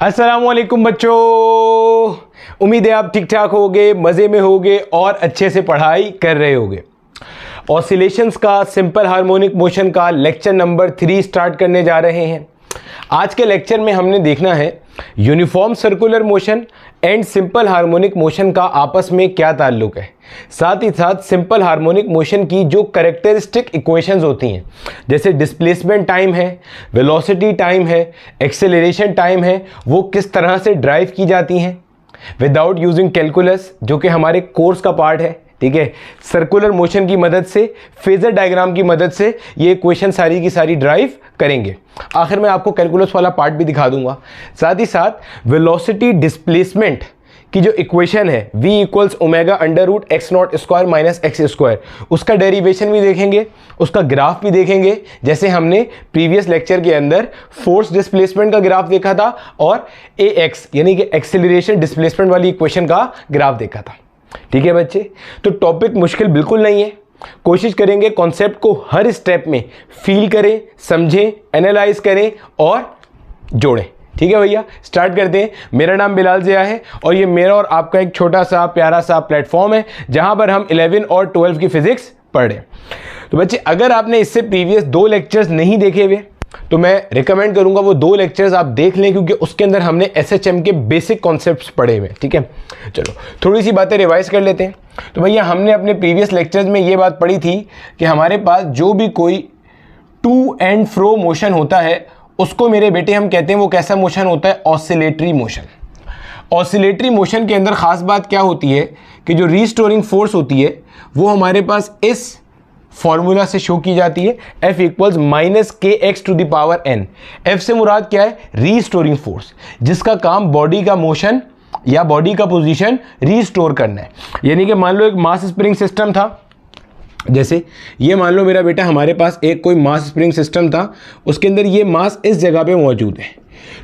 अस्सलाम वालेकुम बच्चों, उम्मीद है आप ठीक ठाक होगे, मज़े में होगे और अच्छे से पढ़ाई कर रहे होगे। ऑसिलेशंस का सिंपल हार्मोनिक मोशन का लेक्चर नंबर 3 स्टार्ट करने जा रहे हैं। आज के लेक्चर में हमने देखना है uniform circular motion and simple harmonic motion का आपस में क्या ताल्लुक है, साथ ही साथ सिंपल हार्मोनिक मोशन की जो कैरेक्टरिस्टिक इक्वेशंस होती हैं, जैसे डिस्प्लेसमेंट टाइम है, वेलोसिटी टाइम है, एक्सेलरेशन टाइम है, वो किस तरह से ड्राइव की जाती हैं विदाउट यूजिंग कैलकुलस, जो कि हमारे कोर्स का पार्ट है। ठीक है, सर्कुलर मोशन की मदद से, फेजर डायग्राम की मदद से ये इक्वेशन सारी की सारी ड्राइव करेंगे। आखिर में आपको कैलकुलस वाला पार्ट भी दिखा दूंगा। साथ ही साथ वेलोसिटी डिस्प्लेसमेंट की जो इक्वेशन है v equals omega under root x not square minus x square, उसका डेरिवेशन भी देखेंगे, उसका ग्राफ भी देखेंगे, जैसे हमने प्रीवियस लेक्चर के अंदर फोर्स डिस्प्लेसमेंट का ग्राफ देखा था और ax यानी कि एक्सेलरेशन डिस्प्लेसमेंट वाली इक्वेशन का ग्राफ देखा था। ठीक है बच्चे, तो टॉपिक मुश्किल बिल्कुल नहीं है। कोशिश करेंगे कॉन्सेप्ट को हर स्टेप में फील करें, समझें, एनालाइज करें और जोड़ें। ठीक है भैया, स्टार्ट करते हैं। मेरा नाम बिलाल ज़िया है और ये मेरा और आपका एक छोटा सा प्यारा सा प्लेटफॉर्म है जहां पर हम 11 और 12 की फिजिक्स पढ़ रहे हैं। तो बच्चे, अगर आपने इससे प्रीवियस 2 लेक्चर्स नहीं देखे हुए तो मैं रिकमेंड करूंगा वो 2 लेक्चर्स आप देख लें, क्योंकि उसके अंदर हमने एसएचएम के बेसिक कॉन्सेप्ट्स पढ़े हुए हैं। ठीक है, चलो थोड़ी सी बातें रिवाइज कर लेते हैं। तो भैया, हमने अपने प्रीवियस लेक्चर्स में ये बात पढ़ी थी कि हमारे पास जो भी कोई टू एंड फ्रो मोशन होता है उसको मेरे बेटे हम कहते हैं वो कैसा मोशन होता है, ऑसिलेटरी मोशन। ऑसिलेटरी मोशन के अंदर खास बात क्या होती है कि जो रीस्टोरिंग फोर्स होती है वो हमारे पास इस फॉर्मूला से शो की जाती है, F equals minus k x to the power n। F से मुराद क्या है, रीस्टोरिंग फोर्स, जिसका काम बॉडी का मोशन या बॉडी का पोजीशन रीस्टोर करना है। यानी कि मान लो एक मास स्प्रिंग सिस्टम था, जैसे ये मान लो मेरा बेटा हमारे पास एक कोई मास स्प्रिंग सिस्टम था, उसके अंदर ये मास इस जगह पे मौजूद है।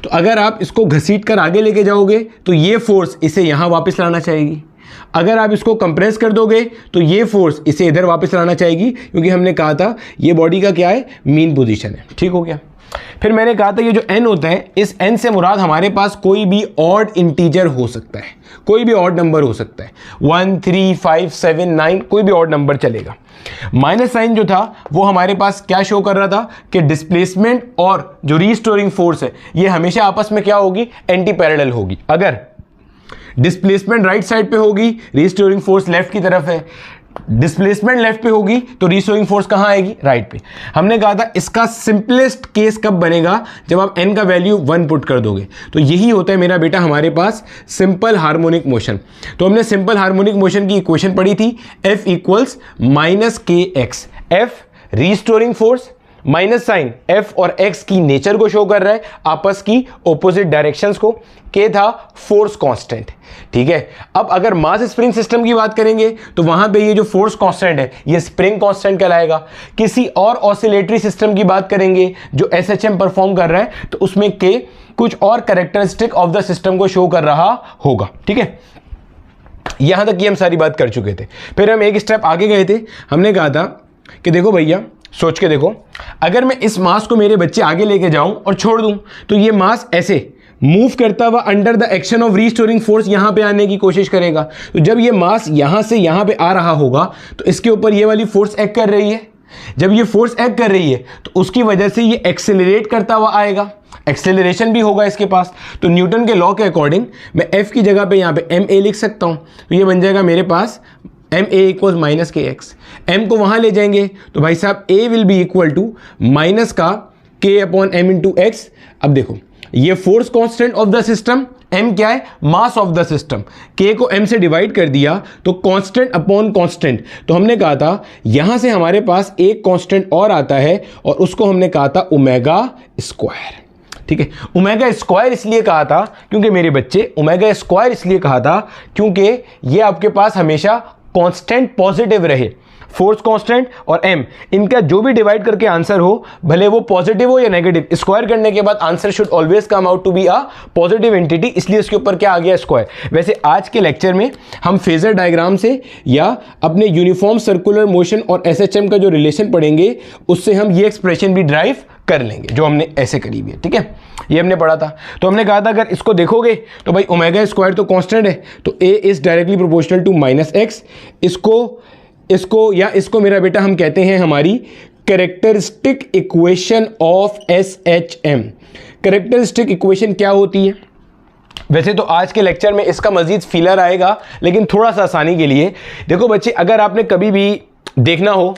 तो अगर आप इसको घसीट कर आगे लेके जाओगे तो ये फोर्स इसे यहाँ वापस लाना चाहेगी। अगर आप इसको कंप्रेस कर दोगे तो ये फोर्स इसे इधर वापस लाना चाहेगी, क्योंकि हमने कहा था ये बॉडी का क्या है, मीन पोजीशन है। ठीक हो गया। फिर मैंने कहा था ये जो n होता है, इस n से मुराद हमारे पास कोई भी ऑड इंटीजर हो सकता है, कोई भी ऑड नंबर हो सकता है, 1, 3, 5, 7, 9, कोई भी ऑड नंबर चलेगा। माइनस साइन जो था वो हमारे पास क्या शो कर रहा था कि डिस्प्लेसमेंट और जो रीस्टोरिंग फोर्स है ये हमेशा आपस में क्या होगी, एंटी पैरेलल होगी। अगर डिस्प्लेसमेंट राइट साइड पे होगी, रीस्टोरिंग फोर्स लेफ्ट की तरफ है, डिस्प्लेसमेंट लेफ्ट पे होगी तो रीस्टोरिंग फोर्स कहां आएगी, राइट पे। हमने कहा था इसका सिंपलेस्ट केस कब बनेगा, जब आप n का वैल्यू 1 पुट कर दोगे। तो यही होता है मेरा बेटा हमारे पास सिंपल हार्मोनिक मोशन। तो हमने सिंपल हार्मोनिक मोशन की इक्वेशन पढ़ी थी, F equals minus k x. F restoring force, minus sign F और X की नेचर को शो कर रहा है, आपस की ऑपोजिट डायरेक्शंस को। K था फोर्स कांस्टेंट। ठीक है, अब अगर मास स्प्रिंग सिस्टम की बात करेंगे तो वहां पे ये जो फोर्स कांस्टेंट है ये स्प्रिंग कांस्टेंट कहलाएगा। किसी और ऑसिलेटरी सिस्टम की बात करेंगे जो एसएचएम परफॉर्म कर रहा है तो उसमें K कुछ और कैरेक्टरिस्टिक ऑफ द सिस्टम को शो कर रहा होगा। ठीक है, यहां तक की हम सारी बात कर चुके थे। फिर हम एक स्टेप आगे गए थे, हमने कहा था कि देखो भैया, सोच के देखो, अगर मैं इस मास को मेरे बच्चे आगे लेके जाऊं और छोड़ दूं तो ये मास ऐसे मूव करता हुआ under the action of restoring force यहां पे आने की कोशिश करेगा। तो जब ये मास यहां से यहां पे आ रहा होगा तो इसके ऊपर ये वाली फोर्स एक्ट कर रही है। जब ये फोर्स एक्ट कर रही है तो उसकी वजह से ये एक्सेलरेट करता हुआ आएगा, एक्सेलरेशन भी होगा इसके पास। तो न्यूटन के लॉ के अकॉर्डिंग मैं F की जगह पे यहाँ पे ma लिख सकता हूँ। तो ये बन जाएगा मेरे पास ma equal minus k x. m को वहां ले जाएंगे तो भाई साहब a will be equal to minus का k upon m into x. अब देखो, ये force constant of the system, m क्या है, mass of the system, k को m से डिवाइड कर दिया तो कांस्टेंट अपॉन कांस्टेंट। तो हमने कहा था यहां से हमारे पास एक कांस्टेंट और आता है और उसको हमने कहा था ओमेगा स्क्वायर। ठीक है, ओमेगा स्क्वायर इसलिए कहा था क्योंकि मेरे बच्चे, ओमेगा स्क्वायर इसलिए कहा था क्योंकि ये आपके पास हमेशा कांस्टेंट पॉजिटिव रहे। फोर्स कांस्टेंट और m, इनका जो भी डिवाइड करके आंसर हो, भले वो पॉजिटिव हो या नेगेटिव, स्क्वायर करने के बाद answer should always come out to be a positive entity, इसलिए इसके ऊपर क्या आ गया, स्क्वायर। वैसे आज के लेक्चर में हम फेजर डायग्राम से या अपने यूनिफॉर्म सर्कुलर मोशन और एसएचएम का जो रिलेशन पढ़ेंगे उससे हम ये एक्सप्रेशन भी ड्राइव कर लेंगे, जो हमने ऐसे करी हुई है, ठीक है। ये हमने पढ़ा था। तो हमने कहा था अगर इसको देखोगे तो भाई ओमेगा स्क्वायर तो कांस्टेंट है, तो a is directly proportional to -x। इसको मेरा बेटा हम कहते हैं हमारी characteristic equation of SHM। Characteristic equation क्या होती है? वैसे तो आज के लेक्चर में इसका मजीद फिलर आएगा, लेकिन थोड़ा सा आसानी के लिए देखो बच्चे, अगर आपने कभी भी देखना हो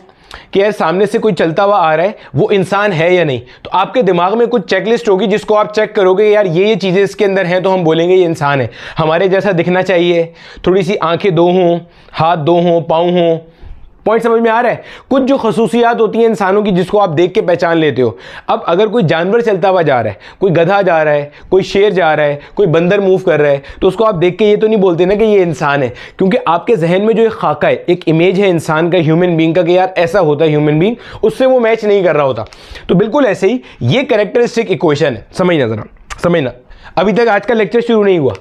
कि यार सामने से कोई चलता हुआ आ रहा है, वो इंसान है या नहीं, तो आपके दिमाग में कुछ चेकलिस्ट होगी जिसको आप चेक करोगे, यार ये चीज़ें इसके अंदर हैं, तो हम बोलेंगे ये इंसान है। हमारे जैसा दिखना चाहिए, थोड़ी सी आंखें दो हों, हाथ दो हों, पाँव हों। पॉइंट समझ में आ रहा है? कुछ जो खसूसियात होती हैं इंसानों की जिसको आप देख के पहचान लेते हो। अब अगर कोई जानवर चलता हुआ जा रहा है, कोई गधा जा रहा है, कोई शेर जा रहा है, कोई बंदर मूव कर रहा है, तो उसको आप देख के ये तो नहीं बोलते ना कि ये इंसान है, क्योंकि आपके जहन में जो एक खाका है, एक इमेज है इंसान का, ह्यूमन बींग का, कि यार ऐसा होता है ह्यूमन बींग, उससे वो मैच नहीं कर रहा होता। तो बिल्कुल ऐसे ही ये कैरेक्टरिस्टिक इक्वेशन है। समझना जरा, समझना। अभी तक आज का लेक्चर शुरू नहीं हुआ।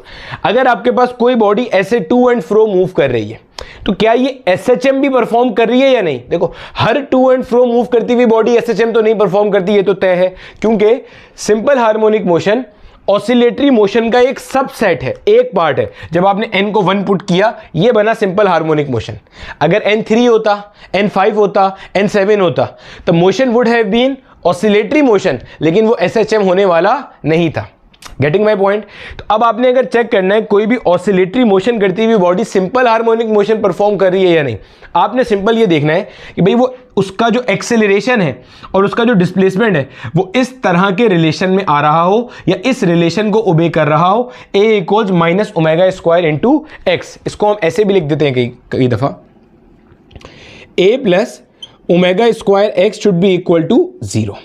अगर आपके पास कोई बॉडी ऐसे टू एंड फ्रो मूव कर रही है, तो क्या ये SHM भी परफॉर्म कर रही है या नहीं? देखो, हर टू एंड फ्रो मूव करती हुई बॉडी SHM तो नहीं परफॉर्म करती, ये तो तय है, क्योंकि simple harmonic motion oscillatory motion का एक सबसेट है, एक पार्ट है। जब आपने n को 1 पुट किया, ये बना सिंपल हार्मोनिक मोशन। अगर n3 होता, n5 होता, n7 होता, तो motion would have been oscillatory motion, लेकिन वो SHM होने वाला नहीं था। Getting my point? तो अब आपने अगर चेक करना है कोई भी ऑसिलेटरी मोशन करती हुई body simple harmonic motion perform कर रही है या नहीं, आपने सिंपल ये देखना है कि भाई वो उसका जो एक्सेलरेशन है और उसका जो डिस्प्लेसमेंट है वो इस तरह के रिलेशन में आ रहा हो या इस रिलेशन को ओबे कर रहा हो, a इक्वल्स -ω² इंटू x। इसको हम ऐसे भी लिख देते हैं कई दफा, a plus ω² x should be equal to 0।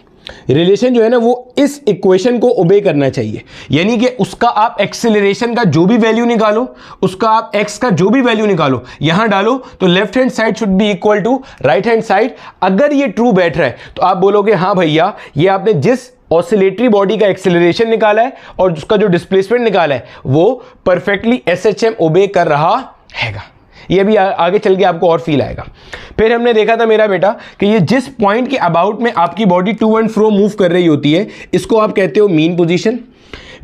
Relation जो है ना वो इस इक्वेशन को ओबे करना चाहिए, यानी कि उसका आप एक्सेलरेशन का जो भी वैल्यू निकालो, उसका आप x का जो भी वैल्यू निकालो, यहां डालो, तो left hand side should be equal to right hand side. अगर ये ट्रू बैठ रहा है तो आप बोलोगे हाँ भैया, ये आपने जिस ऑसिलेटरी बॉडी का एक्सेलरेशन निकाला है और उसका जो डिस्प्लेसमेंट निकाला है वो परफेक्टली SHM ओबे कर रहा हैगा। ये भी आगे चल के आपको और फील आएगा। फिर हमने देखा था मेरा बेटा कि ये जिस पॉइंट के अबाउट में आपकी body to and fro move कर रही होती है, इसको आप कहते हो मीन पोजीशन।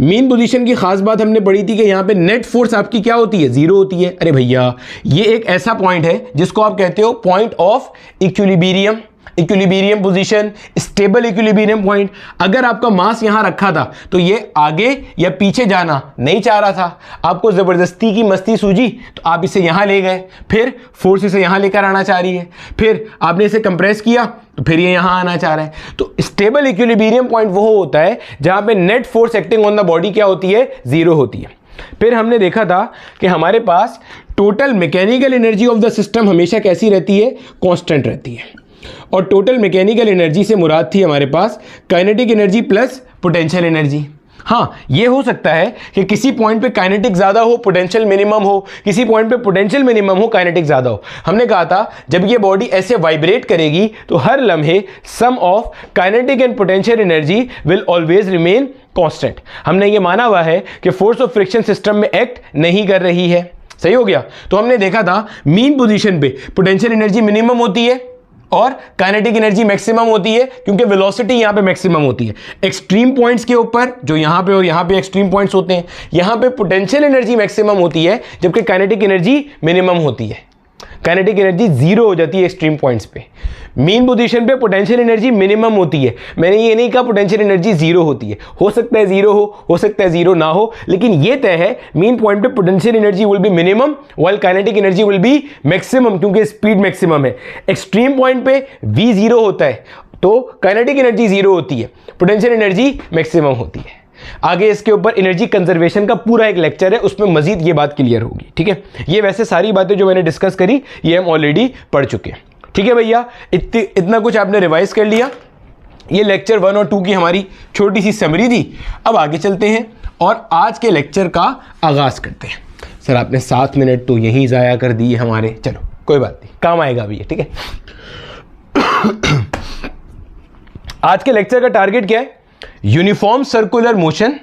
मीन पोजीशन की खास बात हमने पढ़ी थी कि यहाँ पे नेट फोर्स आपकी क्या होती है? 0 होती है। अरे भैया, ये एक ऐसा पॉइंट है जिसको आप कहते हो point of equilibrium, equilibrium position, stable equilibrium point. अगर आपका मास यहां रखा था तो ये आगे या पीछे जाना नहीं चाह रहा था, आपको जबरदस्ती की मस्ती सूझी तो आप इसे यहां ले गए, फिर फोर्स इसे यहां लेकर आना चाह रही है, फिर आपने इसे कंप्रेस किया तो फिर ये यहां आना चाह रहा है। तो स्टेबल इक्विलिब्रियम पॉइंट वो होता है जहां पे net force acting on the body क्या होती है? 0 होती है। फिर हमने देखा था कि हमारे पास total mechanical energy of the system हमेशा कैसी रहती है? कांस्टेंट रहती है। और टोटल मैकेनिकल एनर्जी से मुराद थी हमारे पास kinetic energy plus potential energy. हाँ, ये हो सकता है कि किसी पॉइंट पे काइनेटिक ज़्यादा हो, पोटेंशियल मिनिमम हो, किसी पॉइंट पे पोटेंशियल मिनिमम हो, काइनेटिक ज़्यादा हो। हमने कहा था जब ये बॉडी ऐसे वाइब्रेट करेगी तो हर लम्हे sum of kinetic and potential energy will always remain constant. हमने ये माना हुआ है कि फोर्स ऑफ फ्रिक्शन सिस्टम में एक्ट नहीं कर रही है। सही हो गया? तो हमने देखा था मीन पोजीशन पे पोटेंशियल एनर्जी मिनिमम होती है और काइनेटिक एनर्जी मैक्सिमम होती है, क्योंकि वेलोसिटी यहां पे मैक्सिमम होती है। एक्सट्रीम पॉइंट्स के ऊपर जो यहां पे और यहां पे एक्सट्रीम पॉइंट्स होते हैं, यहां पे पोटेंशियल एनर्जी मैक्सिमम होती है जबकि काइनेटिक एनर्जी मिनिमम होती है। काइनेटिक एनर्जी 0 हो जाती है एक्सट्रीम पॉइंट्स पे। मीन पोजीशन पे पोटेंशियल एनर्जी मिनिमम होती है। मैंने ये नहीं कहा पोटेंशियल एनर्जी 0 होती है, हो सकता है 0 हो सकता है 0 ना हो, लेकिन ये तय है मीन पॉइंट पे potential energy will be minimum while kinetic energy will be maximum, क्योंकि स्पीड मैक्सिमम है। एक्सट्रीम पॉइंट पे v 0 होता है तो काइनेटिक एनर्जी 0 होती है, पोटेंशियल एनर्जी मैक्सिमम होती है। आगे इसके ऊपर एनर्जी कंजर्वेशन का पूरा एक लेक्चर है, उसमें मजीद ये बात क्लियर होगी। ठीक है, ये वैसे सारी बातें जो मैंने डिस्कस करी ये हम ऑलरेडी पढ़ चुके हैं। ठीक है भैया, इतना कुछ आपने रिवाइज कर लिया। ये लेक्चर 1 और 2 की हमारी छोटी सी समरी थी। अब आगे चलते हैं और आज के लेक्चर का आगाज करते हैं। सर आपने 7 मिनट तो यहीं ज़ाया कर दिए हमारे, चलो कोई बात नहीं, काम आएगा भैया। ठीक है, आज के लेक्चर का टारगेट क्या है? Uniform circular motion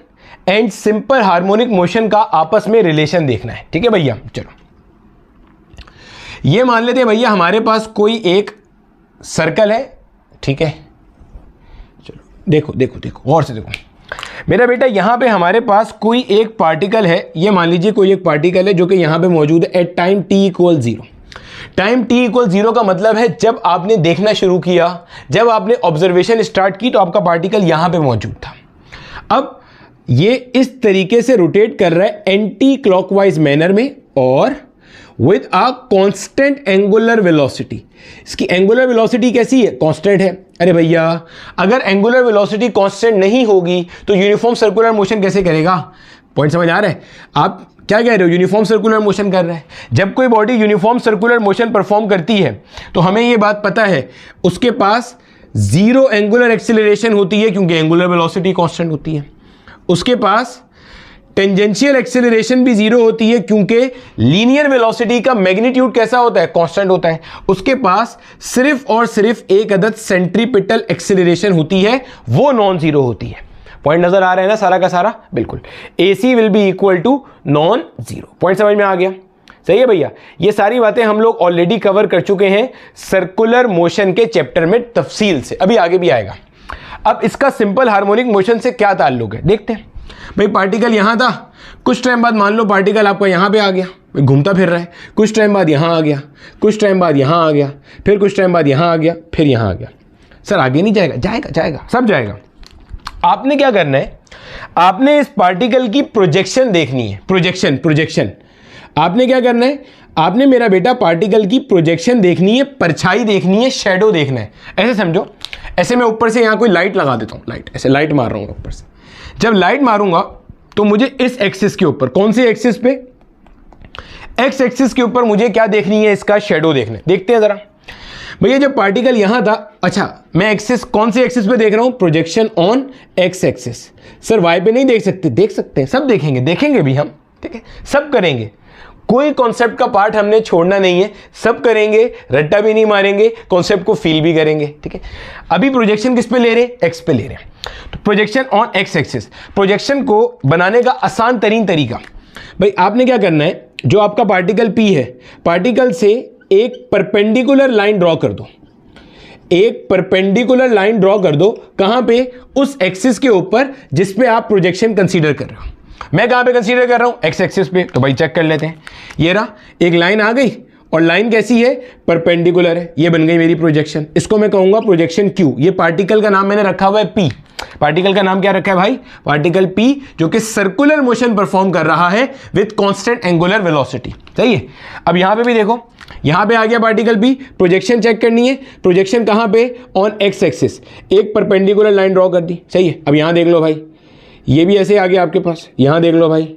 and simple harmonic motion का आपस में रिलेशन देखना है। ठीक है भैया, चलो ये मान लेते हैं भैया हमारे पास कोई एक सर्कल है। ठीक है, चलो देखो देखो देखो गौर से देखो मेरा बेटा, यहां पे हमारे पास कोई एक पार्टिकल है, ये मान लीजिए कोई एक पार्टिकल है जो कि यहां पे मौजूद है at time t equal 0। Time t equal 0 का मतलब है जब आपने देखना शुरू किया, जब आपने ऑब्जर्वेशन स्टार्ट की तो आपका पार्टिकल यहां पे मौजूद था। अब ये इस तरीके से रोटेट कर रहा है एंटी क्लॉकवाइज मैनर में और with a constant angular velocity. इसकी एंगुलर वेलोसिटी कैसी है? कांस्टेंट है। अरे भैया, अगर एंगुलर वेलोसिटी कांस्टेंट नहीं होगी तो यूनिफॉर्म सर्कुलर मोशन कैसे करेगा? पॉइंट समझ आ रहा है? आप क्या कह रहे हो? यूनिफॉर्म सर्कुलर मोशन कर रहा है। जब कोई body uniform circular motion perform करती है तो हमें ये बात पता है उसके पास जीरो एंगुलर एक्सीलरेशन होती है क्योंकि एंगुलर वेलोसिटी कांस्टेंट होती है। उसके पास टेंजेंशियल एक्सेलरेशन भी जीरो होती है क्योंकि लीनियर वेलोसिटी का मैग्नीट्यूड कैसा होता है? कांस्टेंट होता है। उसके पास सिर्फ और सिर्फ एक अदद सेंट्रीपिटल एक्सेलरेशन होती है, वो नॉन जीरो होती है। पॉइंट नजर आ रहा है ना सारा का सारा? बिल्कुल। AC will be equal to non zero. Point समझ में आ गया? सही है भैया। ये सारी बातें हम लोग ऑलरेडी कवर कर चुके हैं सर्कुलर मोशन के चैप्टर में तफसील से, अभी आगे भी आएगा। अब इसका सिंपल हार्मोनिक मोशन से क्या ताल्लुक है देखते हैं। भाई पार्टिकल यहां था, कुछ टाइम बाद मान लो पार्टिकल आपका यहां पे आ गया, घूमता फिर रहा है, कुछ टाइम बाद यहां आ गया, कुछ टाइम बाद यहां आ गया, फिर कुछ टाइम बाद यहां आ गया, फिर यहां आ गया। सर आगे नहीं जाएगा? जाएगा जाएगा, सब जाएगा। आपने क्या करना है? आपने इस पार्टिकल की प्रोजेक्शन देखनी है। प्रोजेक्शन आपने क्या करना है? आपने मेरा बेटा पार्टिकल की प्रोजेक्शन देखनी है, परछाई देखनी है, शेडो देखना है। ऐसे समझो, ऐसे मैं ऊपर से यहां कोई लाइट लगा देता हूं, लाइट ऐसे लाइट मार रहा हूं ऊपर से। जब लाइट मारूंगा तो मुझे इस एक्सिस के ऊपर, कौन सी एक्सिस पे? एक्स एक्सिस के ऊपर मुझे क्या देखनी है? इसका शेडो देखना है। देखते हैं जरा भैया, जब पार्टिकल यहां था, अच्छा मैं एक्सिस कौन सी एक्सिस पे देख रहा हूं? Projection on x axis. Sir y पे नहीं देख सकते? देख सकते हैं, सब देखेंगे, देखेंगे भी हम, ठीक है, सब करेंगे। कोई कॉन्सेप्ट का पार्ट हमने छोड़ना नहीं है, सब करेंगे, रट्टा भी नहीं मारेंगे, कॉन्सेप्ट को फील भी करेंगे, ठीक है। अभी प्रोजेक्शन किस पे ले रहे हैं? एक्स पे ले रहे हैं। तो projection on x axis, projection को बनाने का आसान तरीन तरीका, भाई आपने क्या करना है? जो आपका पार्टिकल P है, पार्टिकल से एक परपेंडिकुलर लाइन ड्रॉ कर दो। एक परपेंडिकुलर लाइन ड्रॉ कर दो। कहां पे? उस एक्सिस के ऊपर जिस पे आप प्रोजेक्शन कंसीडर कर रहे हो। मैं कहां पे कंसीडर कर रहा हूं? एक्स एक्सिस पे। तो भाई चेक कर लेते हैं। ये रहा, एक लाइन आ गई और लाइन कैसी है? परपेंडिकुलर है। ये बन गई मेरी प्रोजेक्शन। इसको मैं कहूंगा प्रोजेक्शन Q। ये पार्टिकल का नाम मैंने रखा हुआ है P। पार्टिकल का नाम क्या रखा है भाई? पार्टिकल P, जो कि सर्कुलर मोशन परफॉर्म कर रहा है विद कांस्टेंट एंगुलर वेलोसिटी। सही है। अब यहां पे भी देखो, यहां पे आ गया पार्टिकल P, प्रोजेक्शन चेक करनी है। प्रोजेक्शन कहां पे? On x axis. एक परपेंडिकुलर लाइन ड्रॉ कर दी। सही है। अब यहां देख लो भाई, ये भी ऐसे आ गया आपके पास। यहां देख लो भाई,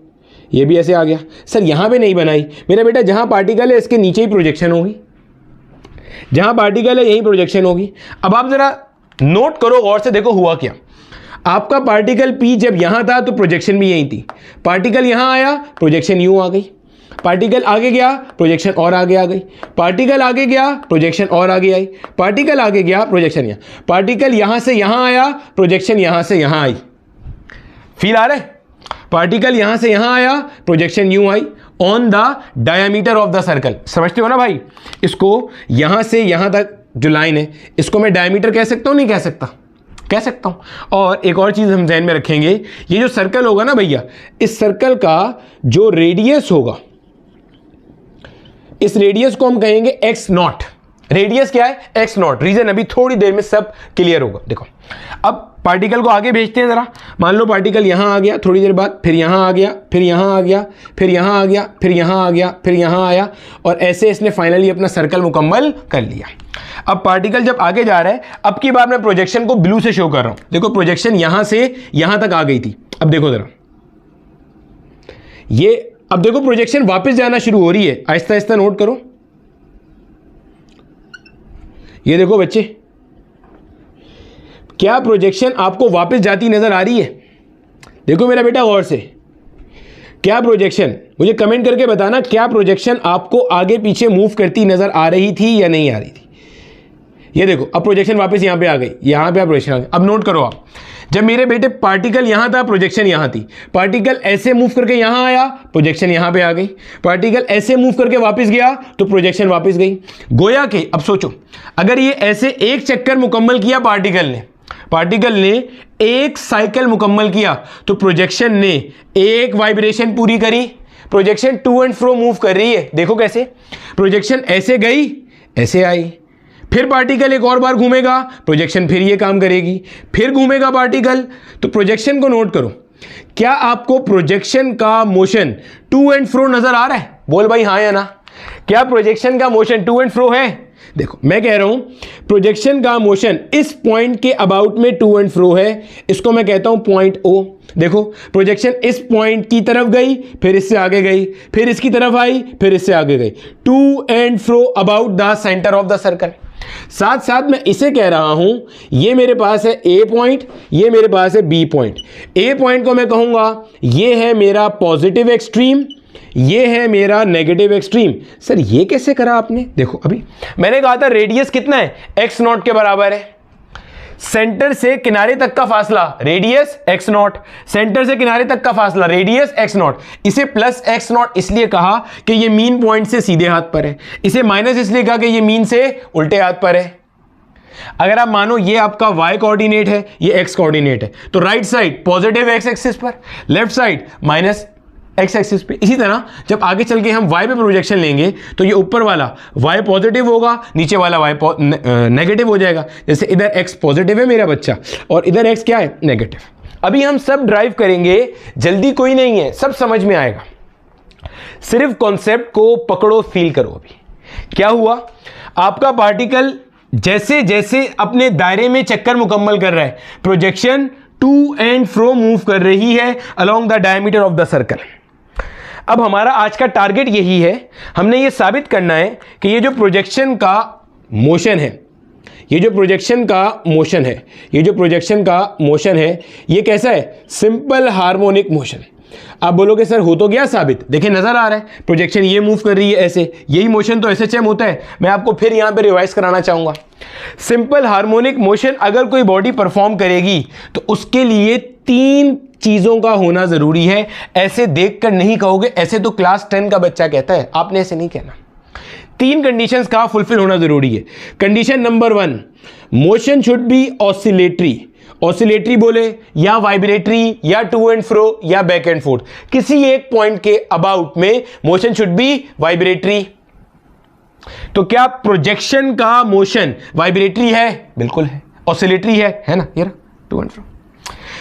ये भी ऐसे आ गया। सर यहां पे नहीं बनाई मेरा बेटा, जहां पार्टिकल है इसके नीचे ही प्रोजेक्शन होगी। जहां पार्टिकल है यही प्रोजेक्शन होगी। अब आप जरा नोट करो, गौर से देखो हुआ क्या। आपका पार्टिकल P जब यहां था तो प्रोजेक्शन भी यही थी। पार्टिकल यहां आया, प्रोजेक्शन यूं आ गई। पार्टिकल आगे गया, प्रोजेक्शन और आगे आ गई। पार्टिकल आगे गया, प्रोजेक्शन और आगे आई। पार्टिकल आगे गया, प्रोजेक्शन यहां। पार्टिकल यहां से यहां आया, प्रोजेक्शन यहां से यहां आई। फील आ रहा है? पार्टिकल यहां से यहां आया, प्रोजेक्शन यूं आई on the diameter of the circle. समझते हो ना भाई? इसको यहां से यहां तक जो लाइन है, इसको मैं डायमीटर कह सकता हूं? नहीं कह सकता? कह सकता हूं। और एक और चीज हम ध्यान में रखेंगे, ये जो सर्कल होगा ना भैया, इस सर्कल का जो रेडियस होगा, इस रेडियस को हम कहेंगे एक्स नॉट। रेडियस क्या है? X not. रीजन अभी थोड़ी देर में सब क्लियर होगा। देखो अब पार्टिकल को आगे भेजते हैं जरा। मान लो पार्टिकल यहां आ गया, थोड़ी देर बाद फिर यहां आ गया, फिर यहां आ गया, फिर यहां आ गया, फिर यहां आ गया, फिर यहां आया, और ऐसे इसने फाइनली अपना सर्कल मुकम्मल कर लिया। अब पार्टिकल जब आगे जा रहा है, अब की बार मैं प्रोजेक्शन को ब्लू से शो कर रहा हूं। देखो प्रोजेक्शन यहां से यहां तक आ गई थी। अब देखो जरा, ये अब देखो प्रोजेक्शन वापस जाना शुरू हो रही है। आहिस्ता आहिस्ता नोट करो। ये देखो बच्चे, क्या प्रोजेक्शन आपको वापस जाती नजर आ रही है? देखो मेरा बेटा गौर से, क्या प्रोजेक्शन, मुझे कमेंट करके बताना, क्या प्रोजेक्शन आपको आगे पीछे मूव करती नजर आ रही थी या नहीं आ रही थी? ये देखो अब प्रोजेक्शन वापस यहां पे आ गई, यहां पे प्रोजेक्शन आ गई। अब नोट करो आप, जब मेरे बेटे पार्टिकल यहां था, प्रोजेक्शन यहां थी। पार्टिकल ऐसे मूव करके यहां आया, प्रोजेक्शन यहां पे आ गई। पार्टिकल ऐसे मूव करके वापस गया तो प्रोजेक्शन वापस गई। गोया के अब सोचो, अगर ये ऐसे एक चक्कर मुकम्मल किया पार्टिकल ने, पार्टिकल ने एक साइकिल मुकम्मल किया तो प्रोजेक्शन ने एक वाइब्रेशन पूरी करी। Projection to and fro move कर रही है, देखो कैसे, प्रोजेक्शन ऐसे गई ऐसे आई, फिर पार्टिकल एक और बार घूमेगा, प्रोजेक्शन फिर ये काम करेगी, फिर घूमेगा पार्टिकल। तो प्रोजेक्शन को नोट करो। क्या आपको प्रोजेक्शन का मोशन टू एंड फ्रो नजर आ रहा है? बोल भाई हाँ या ना। क्या प्रोजेक्शन का मोशन टू एंड फ्रो है? देखो मैं कह रहा हूं प्रोजेक्शन का मोशन इस पॉइंट के अबाउट में टू एंड फ्रो है, इसको मैं कहता हूं पॉइंट ओ। देखो प्रोजेक्शन इस पॉइंट की तरफ गई, फिर इससे आगे गई, फिर इसकी तरफ आई, फिर इससे आगे गई, to and fro about the centre of the circle. साथ साथ मैं इसे कह रहा हूं ये मेरे पास है ए पॉइंट, ये मेरे पास है बी पॉइंट। ए पॉइंट को मैं कहूंगा ये है मेरा पॉजिटिव एक्सट्रीम, ये है मेरा नेगेटिव एक्सट्रीम। सर ये कैसे करा आपने? देखो अभी मैंने कहा था रेडियस कितना है, एक्स नॉट के बराबर है। सेंटर से किनारे तक का फासला रेडियस एक्स नॉट, सेंटर से किनारे तक का फासला रेडियस एक्स नॉट। इसे प्लस एक्स नॉट इसलिए कहा कि ये मीन पॉइंट से सीधे हाथ पर है, इसे माइनस इसलिए कहा कि ये मीन से उल्टे हाथ पर है। अगर आप मानो ये आपका y कोऑर्डिनेट है, ये x कोऑर्डिनेट है, तो right side positive x axis पर, left side minus x axis पे। इसी तरह जब आगे चल के हम y पे प्रोजेक्शन लेंगे तो ये ऊपर वाला y पॉजिटिव होगा, नीचे वाला y नेगेटिव हो जाएगा। जैसे इधर x पॉजिटिव है मेरा बच्चा और इधर x क्या है, नेगेटिव। अभी हम सब ड्राइव करेंगे, जल्दी कोई नहीं है, सब समझ में आएगा। सिर्फ कॉन्सेप्ट को पकड़ो, फील करो। अभी क्या हुआ, आपका पार्टिकल जैसे जैसे अपने दायरे में चक्कर मुकम्मल कर रहा है, projection to and fro move कर रही है along the diameter of the circle. अब हमारा आज का टारगेट यही है, हमने ये साबित करना है कि ये जो प्रोजेक्शन का मोशन है, ये जो प्रोजेक्शन का मोशन है, ये जो प्रोजेक्शन का मोशन है, ये कैसा है, सिंपल हार्मोनिक मोशन। आप बोलोगे सर हो तो गया साबित, देखिए नजर आ रहा है प्रोजेक्शन ये मूव कर रही है ऐसे, यही मोशन तो एसएचएम होता है। मैं आपको फिर यहां पे रिवाइज कराना चाहूंगा। सिंपल हार्मोनिक मोशन अगर कोई बॉडी परफॉर्म करेगी तो उसके लिए तीन चीजों का होना जरूरी है। ऐसे देखकर नहीं कहोगे, ऐसे तो क्लास 10 का बच्चा कहता है, आपने ऐसे नहीं कहना। तीन कंडीशंस का फुलफिल होना जरूरी है। Condition number 1, motion should B oscillatory. Oscillatory बोले या वाइब्रेटरी या टू एंड फ्रो या बैक एंड फोर्थ, किसी एक पॉइंट के अबाउट में मोशन शुड बी वाइब्रेटरी। तो क्या प्रोजेक्शन का मोशन वाइब्रेटरी है? बिल्कुल है। ऑसिलेटरी है ना, ये टू एंड फ्रो।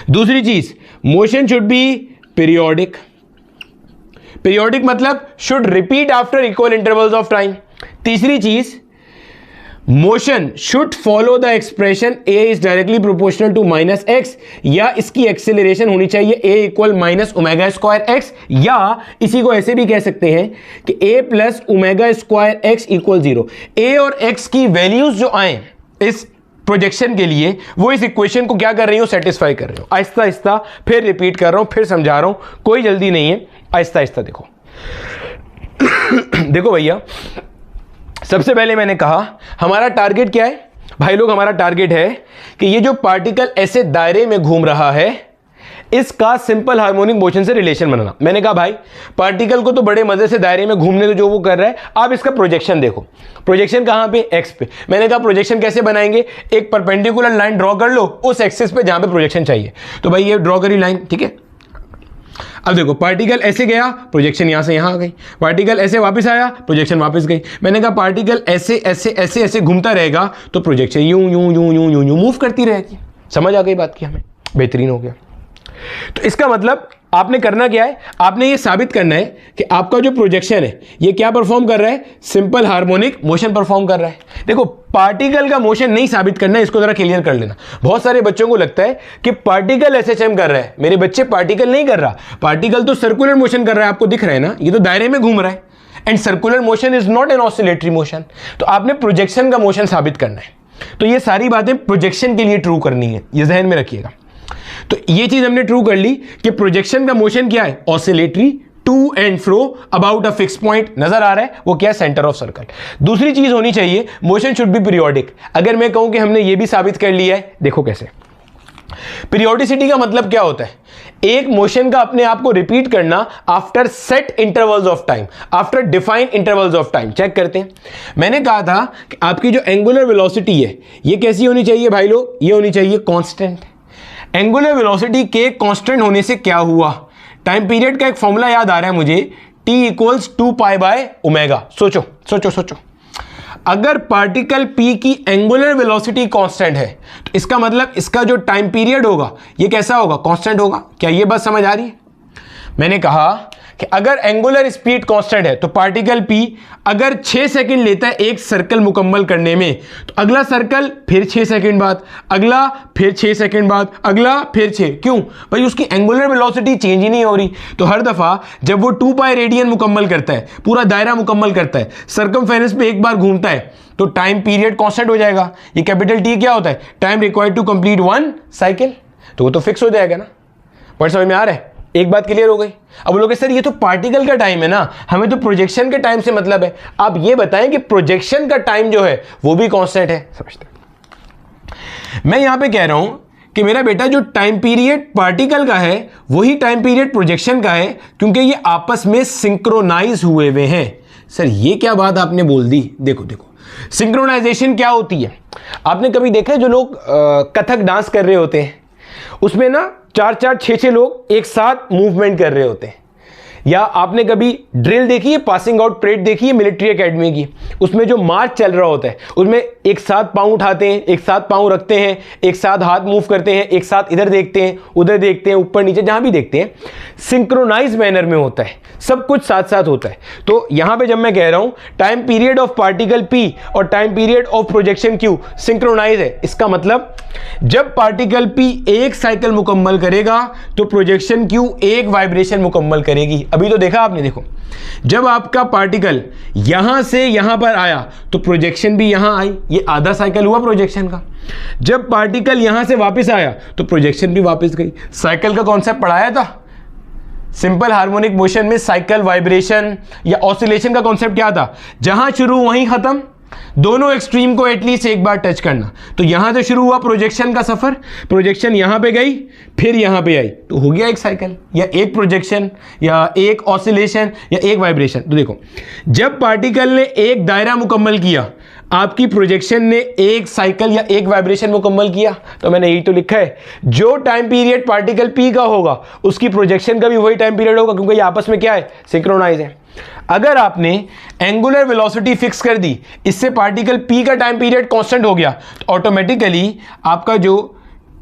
दूसरी चीज, motion should be periodic. Periodic मतलब should repeat after equal intervals of time. तीसरी चीज, motion should follow the expression a is directly proportional to minus x, या इसकी एक्सेलरेशन होनी चाहिए a equal minus omega square x, या इसी को ऐसे भी कह सकते हैं कि a plus omega square x equal 0। a और x की वैल्यूज जो आए इस प्रोजेक्शन के लिए, वो इस इक्वेशन को क्या कर रही हो, सेटिस्फाई कर रही हो। आहिस्ता आहिस्ता फिर रिपीट कर रहा हूं, फिर समझा रहा हूं, कोई जल्दी नहीं है, आहिस्ता आहिस्ता देखो। देखो भैया, सबसे पहले मैंने कहा हमारा टारगेट क्या है भाई लोग, हमारा टारगेट है कि ये जो पार्टिकल ऐसे दायरे में घूम रहा है, इसका सिंपल हार्मोनिक मोशन से रिलेशन बनाना। मैंने कहा भाई पार्टिकल को तो बड़े मजे से दायरे में घूमने तो जो वो कर रहा है, आप इसका प्रोजेक्शन देखो। प्रोजेक्शन कहां पे, एक्स पे। मैंने कहा प्रोजेक्शन कैसे बनाएंगे, एक परपेंडिकुलर लाइन ड्रॉ कर लो उस एक्सिस पे जहां पे प्रोजेक्शन चाहिए। तो भाई ये ड्रॉ करी लाइन, ठीक है। अब देखो पार्टिकल ऐसे गया, प्रोजेक्शन यहां से यहां आ गई, पार्टिकल ऐसे वापस आया, प्रोजेक्शन वापस गई। मैंने कहा पार्टिकल ऐसे ऐसे ऐसे ऐसे घूमता रहेगा तो प्रोजेक्शन यूं यूं यूं यूं यूं यूं मूव करती रहेगी। समझ आ गई बात की हमें, बेहतरीन हो गया। तो इसका मतलब आपने करना क्या है, आपने ये साबित करना है कि आपका जो प्रोजेक्शन है ये क्या परफॉर्म कर रहा है, सिंपल हार्मोनिक मोशन परफॉर्म कर रहा है। देखो पार्टिकल का मोशन नहीं साबित करना है, इसको जरा क्लियर कर लेना। बहुत सारे बच्चों को लगता है कि पार्टिकल एसएचएम कर रहा है। मेरे बच्चे पार्टिकल नहीं कर रहा, पार्टिकल तो सर्कुलर मोशन कर रहा है, आपको दिख रहा है ना, ये तो दायरे में घूम रहा है। And circular motion is not an oscillatory motion. तो आपने प्रोजेक्शन का मोशन साबित करना है। तो ये सारी बातें प्रोजेक्शन के लिए ट्रू करनी है, ये जहन में रखिएगा। तो ये चीज हमने ट्रू कर ली कि प्रोजेक्शन का मोशन क्या है, oscillatory, to and fro about a fix point नजर आ रहा है, वो क्या है, सेंटर ऑफ सर्कल। दूसरी चीज होनी चाहिए, मोशन शुड बी पीरियोडिक। अगर मैं कहूं कि हमने ये भी साबित कर लिया है, देखो कैसे। पीरियोडिसिटी का मतलब क्या होता है? एक मोशन का अपने आप को रिपीट करना after set intervals of time, after defined intervals of time. Check करते हैं, मैंने कहा था कि आपकी जो एंगुलर वेलोसिटी है ये कैसी होनी चाहिए भाई लोग? ये होनी चाहिए कांस्टेंट। एंगुलर वेलोसिटी के कांस्टेंट होने से क्या हुआ? टाइम पीरियड का एक फॉर्मूला याद आ रहा है मुझे, t इक्वल्स 2π/ω। सोचो सोचो सोचो, अगर पार्टिकल p की एंगुलर वेलोसिटी कांस्टेंट है तो इसका मतलब इसका जो टाइम पीरियड होगा ये कैसा होगा? कांस्टेंट होगा। क्या ये बात समझ आ रही है? मैंने कहा कि अगर एंगुलर स्पीड कांस्टेंट है तो पार्टिकल p अगर 6 सेकंड लेता है एक सर्कल मुकम्मल करने में, तो अगला सर्कल फिर 6 सेकंड बाद, अगला फिर 6 सेकंड बाद, अगला फिर 6। क्यों भाई? उसकी एंगुलर वेलोसिटी चेंज ही नहीं हो रही। तो हर दफा जब वो 2π रेडियन मुकम्मल करता है, पूरा दायरा मुकम्मल करता है, सर्कमफेरेंस पे एक बार घूमता है, तो टाइम पीरियड कांस्टेंट हो जाएगा। ये कैपिटल T क्या होता है? Time required to complete 1 cycle. तो वो तो फिक्स हो जाएगा ना। पॉइंट समझ में आ रहा है? एक बात क्लियर हो गई। अब बोलोगे सर ये तो पार्टिकल का टाइम है ना, हमें तो प्रोजेक्शन के टाइम से मतलब है। आप ये बताएं कि प्रोजेक्शन का टाइम जो है वो भी कांस्टेंट है। समझते हैं? मैं यहां पे कह रहा हूं कि मेरा बेटा जो टाइम पीरियड पार्टिकल का है वही टाइम पीरियड प्रोजेक्शन का है, क्योंकि ये आपस में सिंक्रोनाइज हुए हुए हैं। सर ये क्या बात आपने बोल दी? देखो देखो, सिंक्रोनाइजेशन क्या होती है? आपने कभी देखा है जो लोग कथक डांस कर रहे होते हैं उसमें ना 4-4, 6-6 लोग एक साथ मूवमेंट कर रहे होते हैं। या आपने कभी ड्रिल देखी है, पासिंग आउट परेड देखी है मिलिट्री एकेडमी की, उसमें जो मार्च चल रहा होता है उसमें एक साथ पाँव उठाते हैं, एक साथ पाँव रखते हैं, एक साथ हाथ मूव करते हैं, एक साथ इधर देखते हैं, उधर देखते हैं, ऊपर नीचे जहां भी देखते हैं, सिंक्रोनाइज मैनर में होता है, सब कुछ साथ साथ होता है। तो यहां पे जब मैं कह रहा हूं time period of particle P और time period of projection Q synchronize है, इसका मतलब जब पार्टिकल P एक साइकिल मुकम्मल करेगा तो प्रोजेक्शन Q एक वाइब्रेशन मुकम्मल करेगी। अभी तो देखा आपने, देखो जब आपका पार्टिकल यहां से यहां पर आया तो प्रोजेक्शन भी यहां आई, ये आधा साइकिल हुआ प्रोजेक्शन का। जब पार्टिकल यहां से वापस आया तो प्रोजेक्शन भी वापस गई। साइकिल का कॉन्सेप्ट पढ़ाया था सिंपल हार्मोनिक मोशन में। साइकिल, वाइब्रेशन या ऑसिलेशन का कॉन्सेप्ट क्या था? जहां शुरू वहीं खत्म, दोनों एक्सट्रीम को एटलीस्ट एक बार टच करना। तो यहां से शुरू हुआ प्रोजेक्शन का सफर, प्रोजेक्शन यहां पे गई, फिर यहां पे आई, तो हो गया एक साइकिल या एक प्रोजेक्शन या एक ऑसिलेशन या एक वाइब्रेशन। तो देखो जब पार्टिकल ने एक दायरा मुकम्मल किया, आपकी प्रोजेक्शन ने एक साइकिल या एक वाइब्रेशन मुकम्मल किया, तो मैंने यही तो लिखा है जो टाइम पीरियड पार्टिकल P का होगा उसकी प्रोजेक्शन का भी वही टाइम पीरियड होगा, क्योंकि ये आपस में क्या है? सिंक्रोनाइज है। अगर आपने एंगुलर वेलोसिटी फिक्स कर दी, इससे पार्टिकल P का टाइम पीरियड कांस्टेंट हो गया, तो ऑटोमेटिकली आपका जो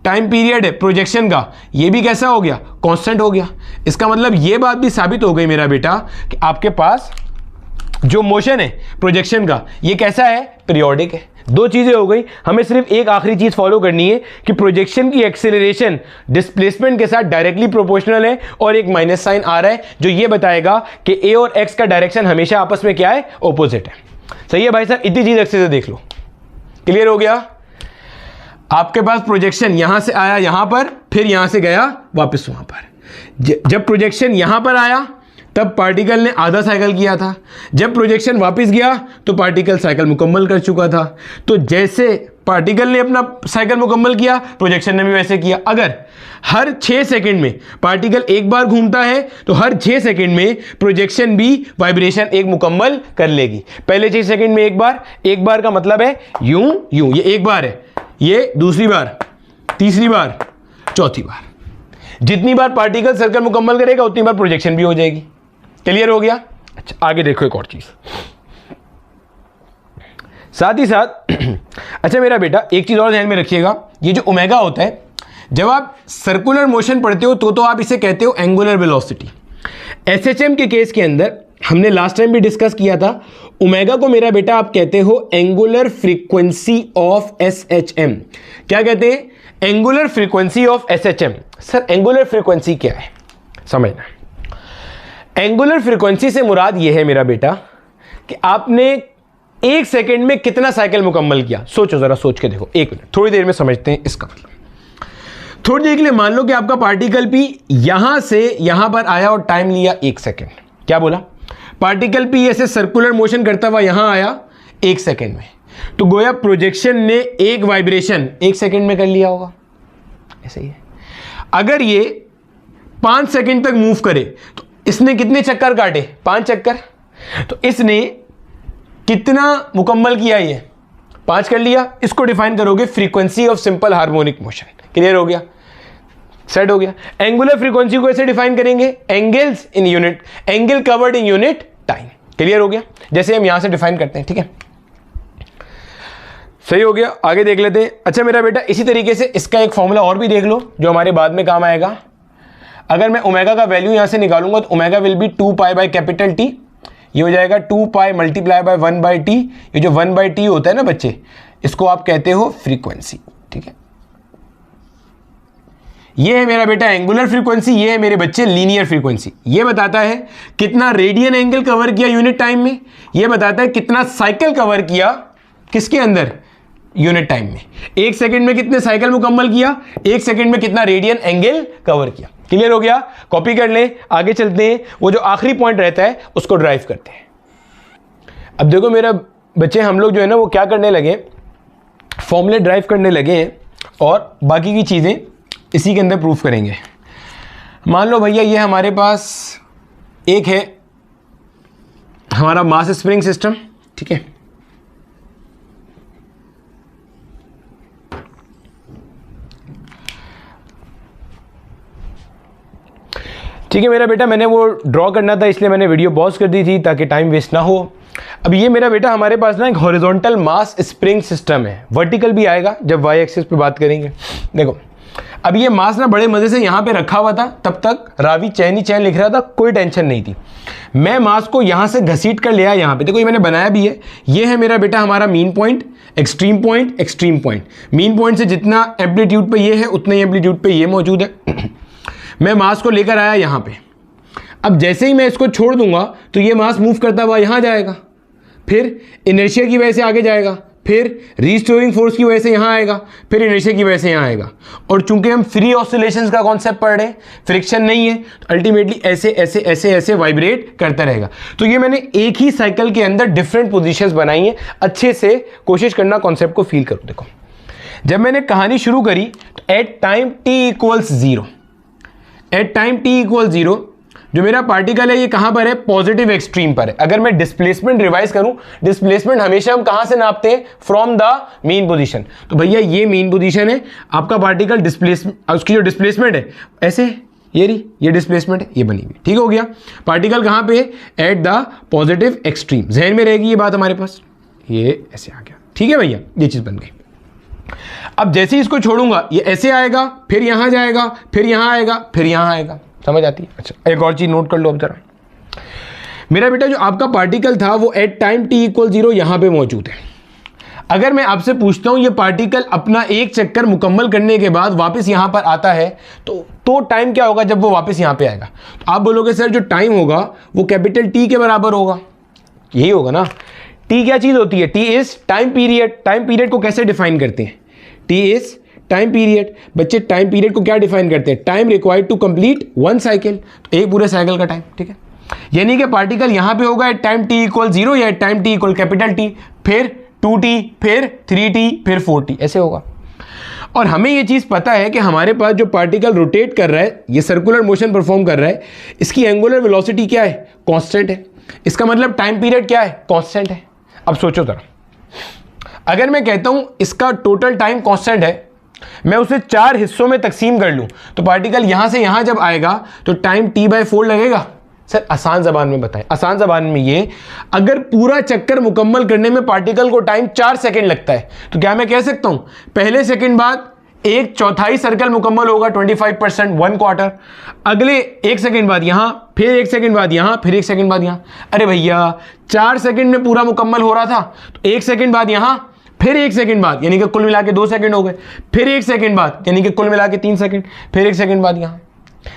टाइम पीरियड है प्रोजेक्शन का ये भी कैसा हो गया? कांस्टेंट हो गया। इसका मतलब ये बात भी साबित हो गई मेरा बेटा कि आपके पास जो मोशन है प्रोजेक्शन का ये कैसा है? पीरियोडिक है। दो चीजें हो गई, हमें सिर्फ एक आखिरी चीज फॉलो करनी है कि प्रोजेक्शन की एक्सेलरेशन डिस्प्लेसमेंट के साथ डायरेक्टली प्रोपोर्शनल है और एक माइनस साइन आ रहा है जो ये बताएगा कि ए और एक्स का डायरेक्शन हमेशा आपस में क्या है? ऑपोजिट है। सही है भाई साहब? इतनी चीज अच्छे से देख लो। क्लियर हो गया? आपके पास प्रोजेक्शन यहां से आया यहां पर, फिर यहां से गया वापस वहां पर। जब प्रोजेक्शन यहां पर आया तब पार्टिकल ने आधा साइकिल किया था, जब प्रोजेक्शन वापस गया तो पार्टिकल साइकिल मुकम्मल कर चुका था। तो जैसे पार्टिकल ने अपना साइकिल मुकम्मल किया, प्रोजेक्शन ने भी वैसे किया। अगर हर 6 सेकंड में पार्टिकल एक बार घूमता है तो हर 6 सेकंड में प्रोजेक्शन भी वाइब्रेशन एक मुकम्मल कर लेगी। पहले 6 सेकंड में एक बार का मतलब है यूं यूं, ये एक बार है, ये दूसरी बार, तीसरी बार, चौथी बार। जितनी बार पार्टिकल सर्कल मुकम्मल करेगा उतनी बार प्रोजेक्शन भी हो जाएगी। क्लियर हो गया? अच्छा आगे देखो एक और चीज साथ ही साथ अच्छा मेरा बेटा एक चीज और ध्यान में रखिएगा, ये जो ओमेगा होता है जब आप सर्कुलर मोशन पढ़ते हो तो आप इसे कहते हो एंगुलर वेलोसिटी। एसएचएम के केस के अंदर हमने लास्ट टाइम भी डिस्कस किया था, ओमेगा को मेरा बेटा आप कहते हो एंगुलर फ्रीक्वेंसी ऑफ एसएचएम। क्या कहते हैं? Angular frequency of SHM. Sir angular frequency क्या है? समझना, एंगुलर फ्रीक्वेंसी से मुराद यह है मेरा बेटा कि आपने एक सेकंड में कितना साइकिल मुकम्मल किया। सोचो जरा, सोच के देखो, एक मिनट, थोड़ी देर में समझते हैं इसका मतलब। थोड़ी देर के लिए मान लो कि आपका पार्टिकल P यहां से यहां पर आया और टाइम लिया 1 सेकंड। क्या बोला? पार्टिकल P ऐसे सर्कुलर मोशन करता हुआ यहां आया 1 सेकंड में, तो गोया प्रोजेक्शन ने एक वाइब्रेशन 1 सेकंड में कर लिया होगा। ऐसे ही है। अगर ये 5 सेकंड तक मूव करे तो इसने कितने चक्कर काटे? 5 चक्कर। तो इसने कितना मुकम्मल किया? ये 5 कर लिया। इसको डिफाइन करोगे frequency of simple harmonic motion. Clear हो गया? सेट हो गया। एंगुलर फ्रीक्वेंसी को ऐसे डिफाइन करेंगे, angles in unit, angle covered in unit time. Clear हो गया? जैसे हम यहां से डिफाइन करते हैं, ठीक है, सही हो गया। आगे देख लेते हैं। अच्छा मेरा बेटा, इसी तरीके से इसका एक फॉर्मूला और भी देख लो जो हमारे बाद में काम आएगा। अगर मैं ओमेगा का वैल्यू यहां से निकालूंगा तो omega will be 2 pi by capital T. ये हो जाएगा 2 पाई मल्टीप्लाई बाय 1 बाई टी। ये जो 1 बाई टी होता है ना बच्चे, इसको आप कहते हो फ्रीक्वेंसी। ठीक है, ये है मेरा बेटा एंगुलर फ्रीक्वेंसी, ये है मेरे बच्चे लीनियर फ्रीक्वेंसी। ये बताता है कितना रेडियन एंगल कवर किया यूनिट टाइम में, ये बताता है कितना साइकिल कवर किया किसके अंदर, यूनिट टाइम में। 1 सेकंड में कितने साइकिल मुकम्मल किया, 1 सेकंड में कितना रेडियन एंगल कवर किया। क्लियर हो गया? कॉपी कर ले, आगे चलते हैं। वो जो आखिरी पॉइंट रहता है उसको ड्राइव करते हैं। अब देखो मेरा बच्चे, हम लोग जो है ना वो क्या करने लगे, फॉर्मूले ड्राइव करने लगे हैं और बाकी की चीज़ें इसी के अंदर प्रूफ करेंगे। मान लो भैया ये हमारे पास एक है हमारा मास स्प्रिंग सिस्टम, ठीक है, ठीक है मेरा बेटा, मैंने वो ड्रॉ करना था इसलिए मैंने वीडियो पॉज कर दी थी ताकि टाइम वेस्ट ना हो। अब ये मेरा बेटा हमारे पास ना एक हॉरिजॉन्टल मास स्प्रिंग सिस्टम है, वर्टिकल भी आएगा जब वाई एक्सिस पे बात करेंगे। देखो अब ये मास ना बड़े मजे से यहाँ पे रखा हुआ था, तब तक रावी चैन ही चैन लिख रहा था, कोई टेंशन नहीं थी। मैं मास को यहाँ से घसीट कर ले आया यहाँ पे, देखो ये मैंने बनाया भी है। ये है मेरा बेटा हमारा mean point, extreme point, extreme point. Mean point से जितना एम्पलीट्यूड पे ये है उतने ही एम्पलीट्यूड पे ये मौजूद है। मैं मास को लेकर आया यहाँ पे। अब जैसे ही मैं इसको छोड़ दूंगा तो ये मास मूव करता हुआ यहाँ जाएगा, फिर इनर्शिया की वजह से आगे जाएगा, फिर रीस्टोरिंग फोर्स की वजह से यहाँ आएगा, फिर इनर्शिया की वजह से यहाँ आएगा। और चूंकि हम फ्री ऑसिलेशंस का कॉन्सेप्ट पढ़ रहे हैं, फ्रिक्शन नहीं है, तो अल्टीमेटली ऐसे ऐसे ऐसे ऐसे वाइब्रेट करता रहेगा। तो ये मैंने एक ही साइकिल के अंदर डिफरेंट पोजीशंस बनाई हैं। अच्छे से कोशिश करना कॉन्सेप्ट को फील करो। देखो जब मैंने कहानी शुरू करी तो at time t equals 0, at time t equal 0 जो मेरा पार्टिकल है ये कहां पर है, पॉजिटिव एक्सट्रीम पर है। अगर मैं डिस्प्लेसमेंट रिवाइज करूं, डिस्प्लेसमेंट हमेशा हम कहां से नापते हैं, फ्रॉम द मीन पोजीशन। तो भैया ये मीन पोजीशन है, आपका पार्टिकल डिस्प्लेसमेंट, उसकी जो डिस्प्लेसमेंट है ऐसे, ये रही ये डिस्प्लेसमेंट है, ये बनी हुई। ठीक हो गया? पार्टिकल कहां पे है, एट द पॉजिटिव एक्सट्रीम। जहन में रहेगी ये बात हमारे पास, ये ऐसे आ गया। ठीक है भैया, ये चीज बन गई। अब जैसे ही इसको छोड़ूंगा ये ऐसे आएगा, फिर यहां जाएगा, फिर यहां आएगा, फिर यहां आएगा। समझ आती है? अच्छा एक और चीज नोट कर लो अब जरा। मेरा बेटा जो आपका पार्टिकल था वो एट टाइम टी इक्वल 0 यहां पे मौजूद है। अगर मैं आपसे पूछता हूं ये पार्टिकल अपना एक चक्कर मुकम्मल करने के बाद वापस यहां पर आता है तो टाइम क्या होगा जब वो वापस यहां पे आएगा? तो आप बोलोगे सर जो टाइम होगा वो कैपिटल टी के बराबर होगा। यही होगा ना। टी क्या चीज होती है? T is time period. Time period को कैसे डिफाइन करते हैं? T is time period. बच्चे टाइम पीरियड को क्या डिफाइन करते हैं? Time required to complete one cycle, तो एक पूरे साइकिल का टाइम। ठीक है, यानी कि पार्टिकल यहां पे होगा एट टाइम टी इक्वल 0 या at time t equal capital T, फिर 2t, फिर 3t, फिर 4t, ऐसे होगा। और हमें ये चीज पता है कि हमारे पास जो पार्टिकल रोटेट कर रहा है, ये सर्कुलर मोशन परफॉर्म कर रहा है, इसकी एंगुलर वेलोसिटी क्या है? कांस्टेंट है। इसका मतलब टाइम पीरियड क्या है? कांस्टेंट है। अब सोचो जरा, अगर मैं कहता हूं इसका टोटल टाइम कांस्टेंट है, मैं उसे 4 हिस्सों में तकसीम कर लूं तो पार्टिकल यहां से यहां जब आएगा तो टाइम t/4 लगेगा। सर आसान जबान में बताएं, आसान जबान में ये, अगर पूरा चक्कर मुकम्मल करने में पार्टिकल को टाइम 4 सेकंड लगता है तो क्या मैं कह सकता हूं पहले सेकंड बाद 1/4 सर्कल मुकम्मल होगा, 25%, 1/4। अगले 1 सेकंड बाद यहां, फिर 1 सेकंड बाद यहां, फिर 1 सेकंड बाद यहां। अरे भैया 4 सेकंड में पूरा मुकम्मल हो रहा था तो 1 सेकंड बाद यहां, फिर 1 सेकंड बाद, यानी कि कुल मिला के 2 सेकंड हो गए, फिर 1 सेकंड बाद यानी कि कुल मिला के 3 सेकंड, फिर 1 सेकंड बाद यहां।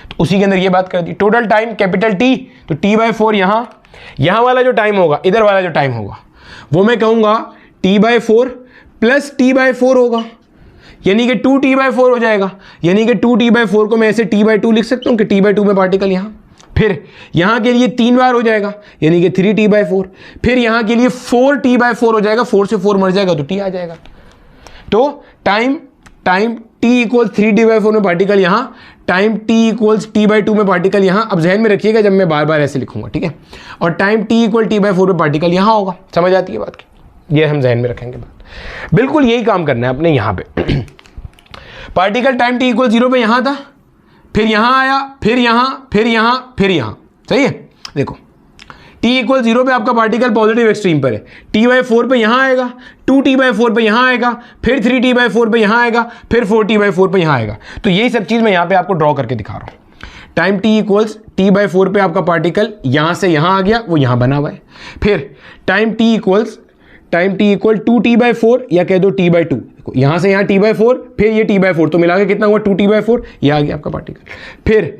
तो उसी के अंदर ये बात कर दी। टोटल टाइम कैपिटल टी, तो t/4 यहां वाला जो टाइम होगा, इधर वाला जो टाइम होगा वो मैं कहूंगा t/4 प्लस t/4 होगा, यानी कि 2t/4 हो जाएगा। यानी कि 2t/4 को मैं ऐसे t/2 लिख सकता हूं कि t/2 में पार्टिकल यहां, फिर यहां के लिए 3 बार हो जाएगा यानी कि 3t/4, फिर यहां के लिए 4t/4 हो जाएगा, 4 से 4 मर जाएगा तो t आ जाएगा। तो time time t equal 3t/4 में पार्टिकल यहाँ, टाइम t इक्वल्स t/2 में पार्टिकल यहाँ। अब जहन में रखिएगा जब मैं बार बार ऐसे लिखूंगा, ठीक है। और टाइम t इक्वल t/4 में पार्टिकल यहाँ होगा। समझ आती है बात की? ये हम जहन में रखेंगे बात। बिल्कुल यही काम करना है अपने यहाँ पे। पार्टिकल टाइम t इक्वल 0 पे यहाँ था, फिर यहाँ आया, फिर यहाँ, फिर यहाँ, फिर यहाँ। सही है। देखो t इक्वल 0 पे आपका पार्टिकल पॉजिटिव एक्सट्रीम पर है, t/4 पे यहाँ आएगा, 2t/4 पे यहाँ आएगा, फिर 3t/4 पे यहाँ आएगा, फिर 4t/4 पे यहाँ आएगा। तो यही सब चीज़ मैं यहाँ पे आपको ड्रॉ करके दिखा रहा हूँ। टाइम t इक्वल्स t/4 पे आपका पार्टिकल यहाँ से यहाँ आ गया, वो यहाँ बना हुआ है। फिर टाइम t इक्वल 2t/4 या कह दो t/2, यहाँ से यहाँ t/4, फिर ये t/4, तो मिला के कितना हुआ 2t/4, ये आ गया आपका पार्टिकल। फिर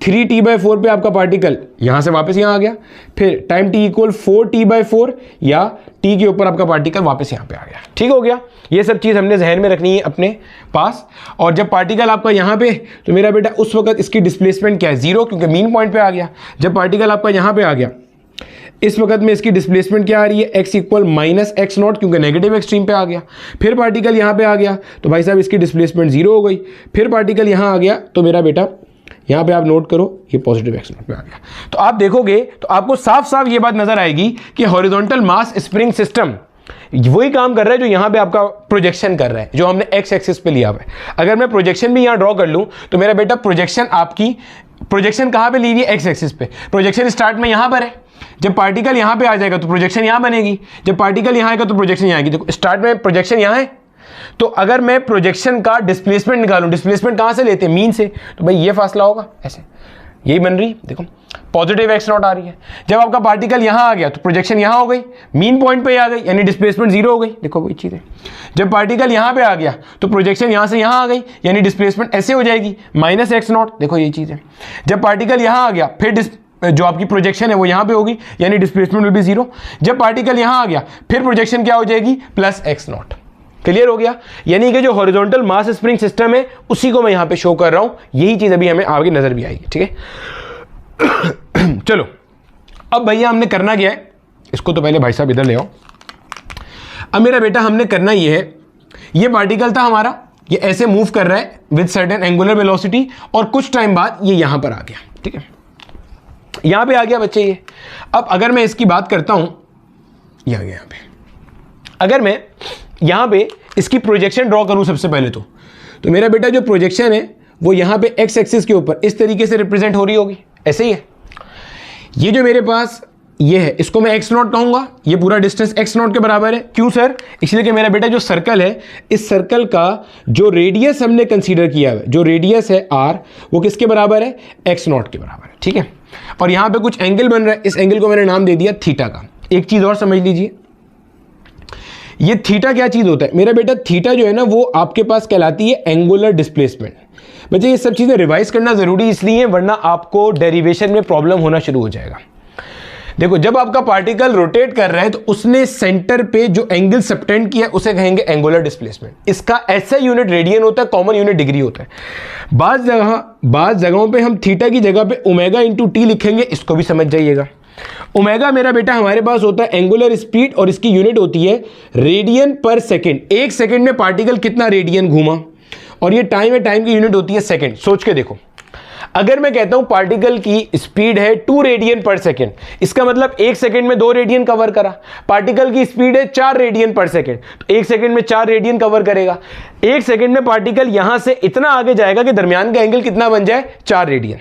3t/4 पे आपका पार्टिकल यहाँ से वापस यहाँ आ गया। फिर टाइम t इक्वल 4t/4 या t के ऊपर आपका पार्टिकल वापस यहाँ पे आ गया। ठीक हो गया। ये सब चीज़ हमने जहन में रखनी है अपने पास। और जब पार्टिकल आपका यहाँ पे, तो मेरा बेटा उस वक्त इसकी डिस्प्लेसमेंट क्या है, 0, क्योंकि मीन पॉइंट पे आ गया। जब पार्टिकल आपका यहाँ पे आ गया, इस वक्त में इसकी डिस्प्लेसमेंट क्या आ रही है, x इक्वल -x0, क्योंकि नेगेटिव एक्सट्रीम पे आ गया। फिर पार्टिकल यहाँ पे आ गया, तो भाई साहब इसकी डिस्प्लेसमेंट 0 हो गई। फिर पार्टिकल यहाँ आ गया, तो मेरा बेटा यहाँ पे आप नोट करो, ये पॉजिटिव x0 पे आ गया। तो आप देखोगे तो आपको साफ साफ ये बात नजर आएगी कि हॉरिजॉन्टल मास स्प्रिंग सिस्टम वही काम कर रहा है जो यहाँ पे आपका प्रोजेक्शन कर रहा है, जो हमने x एक्सिस पे लिया हुआ है। अगर मैं प्रोजेक्शन भी यहाँ ड्रॉ कर लूँ तो मेरा बेटा प्रोजेक्शन कहाँ पे ली हुई है, x एक्सिस पे। प्रोजेक्शन स्टार्ट में यहाँ पर है, जब पार्टिकल यहाँ पे आ जाएगा तो प्रोजेक्शन यहाँ बनेगी, जब पार्टिकल यहाँ आएगा तो प्रोजेक्शन यहाँ आएगी। देखो स्टार्ट में प्रोजेक्शन यहाँ है, तो अगर मैं प्रोजेक्शन का डिस्प्लेसमेंट निकालूं, डिस्प्लेसमेंट कहाँ से लेते हैं, मीन से, तो भाई ये फासला होगा ऐसे, यही बन रही। देखो पॉजिटिव x0 आ रही है। जब आपका पार्टिकल यहाँ आ गया तो प्रोजेक्शन यहाँ हो गई, मीन पॉइंट पे आ गई, यानी डिस्प्लेसमेंट 0 हो गई। देखो वही चीज़ है। जब पार्टिकल यहाँ पे आ गया तो प्रोजेक्शन यहाँ से यहाँ आ गई, यानी डिस्प्लेसमेंट ऐसे हो जाएगी -x0। देखो ये चीज़ है। जब पार्टिकल यहाँ आ गया, फिर जो आपकी प्रोजेक्शन है वो यहाँ पे होगी, यानी डिस्प्लेसमेंट विल बी 0। जब पार्टिकल यहाँ आ गया, फिर प्रोजेक्शन क्या हो जाएगी, +x0। क्लियर हो गया। यानी कि जो हॉरिजॉन्टल मास स्प्रिंग सिस्टम है उसी को मैं यहाँ पे शो कर रहा हूँ। यही चीज़ अभी हमें आगे नजर भी आएगी। ठीक है। चलो अब भैया हमने करना क्या है, इसको तो पहले भाई साहब इधर ले आओ। अब मेरा बेटा हमने करना ये है, ये पार्टिकल था हमारा, ये ऐसे मूव कर रहा है विद सर्टेन एंगुलर वेलोसिटी, और कुछ टाइम बाद ये यहाँ पर आ गया। ठीक है, यहाँ पे आ गया बच्चे ये। अब अगर मैं इसकी बात करता हूँ, ये आ गया यहाँ पे। अगर मैं यहाँ पे इसकी प्रोजेक्शन ड्रॉ करूँ सबसे पहले तो मेरा बेटा जो प्रोजेक्शन है वो यहाँ पे x एक्सिस के ऊपर इस तरीके से रिप्रेजेंट हो रही होगी, ऐसे ही है। ये जो मेरे पास ये है, इसको मैं x0 कहूँगा। ये पूरा डिस्टेंस x0 के बराबर है। क्यों सर? इसलिए कि मेरा बेटा जो सर्कल है, इस सर्कल का जो रेडियस हमने कंसीडर किया है, जो रेडियस है r, वो किसके बराबर है, x0 के बराबर है। ठीक है। और यहाँ पे कुछ एंगल बन रहा है, इस एंगल को मैंने नाम दे दिया थीटा का। एक चीज़ और समझ लीजिए, ये थीटा क्या चीज़ होता है मेरा बेटा, थीटा जो है ना वो आपके पास कहलाती है एंगुलर डिस्प्लेसमेंट। बच्चे ये सब चीज़ें रिवाइज करना ज़रूरी इसलिए, वरना आपको डेरिवेशन में प्रॉब्लम होना शुरू हो जाएगा। देखो जब आपका पार्टिकल रोटेट कर रहा है तो उसने सेंटर पे जो एंगल सबटेंड किया उसे कहेंगे एंगुलर डिस्प्लेसमेंट। इसका ऐसा यूनिट रेडियन होता है, कॉमन यूनिट डिग्री होता है। बाज़ जगहों पे हम थीटा की जगह पे ओमेगा इंटू टी लिखेंगे, इसको भी समझ जाइएगा। ओमेगा मेरा बेटा हमारे पास होता है एंगुलर स्पीड, और इसकी यूनिट होती है रेडियन पर सेकेंड। एक सेकेंड में पार्टिकल कितना रेडियन घूमा, और ये टाइम है, टाइम की यूनिट होती है सेकेंड। सोच के देखो, अगर मैं कहता हूं पार्टिकल की स्पीड है 2 रेडियन पर सेकेंड, इसका मतलब 1 सेकेंड में 2 रेडियन कवर करा। पार्टिकल की स्पीड है 4 रेडियन पर सेकेंड, तो 1 सेकेंड में 4 रेडियन कवर करेगा। 1 सेकेंड में पार्टिकल यहां से इतना आगे जाएगा कि दरमियान का एंगल कितना बन जाए, 4 रेडियन।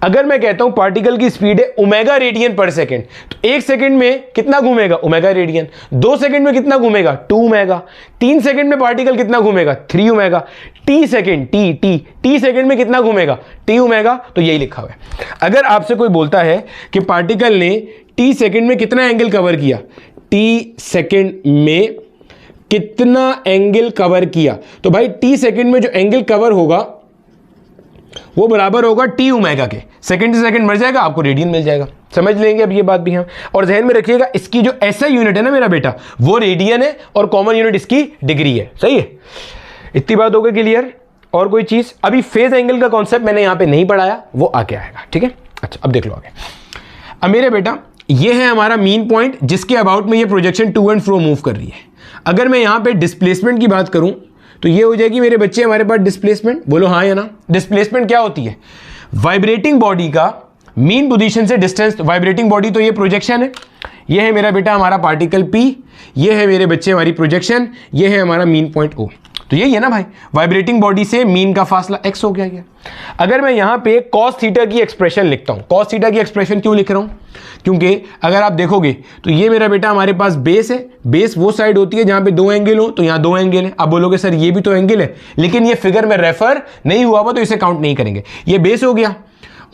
अगर मैं कहता हूं पार्टिकल की स्पीड है ओमेगा रेडियन पर सेकेंड, तो 1 सेकेंड में कितना घूमेगा, ओमेगा रेडियन। 2 सेकेंड में कितना घूमेगा, 2 ओमेगा। 3 सेकेंड में पार्टिकल कितना घूमेगा, 3 omega. T second, T second में कितना घूमेगा, टी ओमेगा। तो यही लिखा हुआ है। अगर आपसे कोई बोलता है कि पार्टिकल ने टी सेकेंड में कितना एंगल कवर किया, टी सेकेंड में कितना एंगल कवर किया, तो भाई टी सेकेंड में जो एंगल कवर होगा वो बराबर होगा टी ओमेगा के। सेकंड से सेकंड मर जाएगा, आपको रेडियन मिल जाएगा। समझ लेंगे अब ये बात भी हम। और ध्यान में रखिएगा, इसकी जो ऐसा यूनिट है ना मेरा बेटा, वो रेडियन है, और कॉमन यूनिट इसकी डिग्री है। सही है, इतनी बात हो गई क्लियर। और कोई चीज, अभी फेज एंगल का कॉन्सेप्ट मैंने यहां पे नहीं पढ़ाया, वो आगे आएगा। ठीक है, अच्छा अब देख लो आगे। अब मेरे बेटा ये है हमारा मीन पॉइंट, जिसके अबाउट में ये projection to and fro move कर रही है। अगर मैं यहां पे डिस्प्लेसमेंट की बात करूं तो ये हो जाएगी मेरे बच्चे हमारे पास डिस्प्लेसमेंट। बोलो हाँ या ना। डिस्प्लेसमेंट क्या होती है? वाइब्रेटिंग बॉडी का मीन पोजीशन से डिस्टेंस। वाइब्रेटिंग बॉडी तो ये प्रोजेक्शन है, ये है मेरा बेटा हमारा पार्टिकल P, ये है मेरे बच्चे हमारी प्रोजेक्शन, ये है हमारा मीन पॉइंट O। तो यही है ना भाई, वाइब्रेटिंग बॉडी से मीन का फासला x हो गया ये। अगर मैं यहां पे cos थीटा की एक्सप्रेशन लिखता हूं, cos थीटा की एक्सप्रेशन क्यों लिख रहा हूं? क्योंकि अगर आप देखोगे तो ये मेरा बेटा हमारे पास बेस है, बेस वो साइड होती है जहां पे दो एंगल हो, तो यहां दो एंगल है। आप बोलोगे सर ये भी तो एंगल है, लेकिन ये फिगर में रेफर नहीं हुआ हुआ तो इसे काउंट नहीं करेंगे। ये बेस हो गया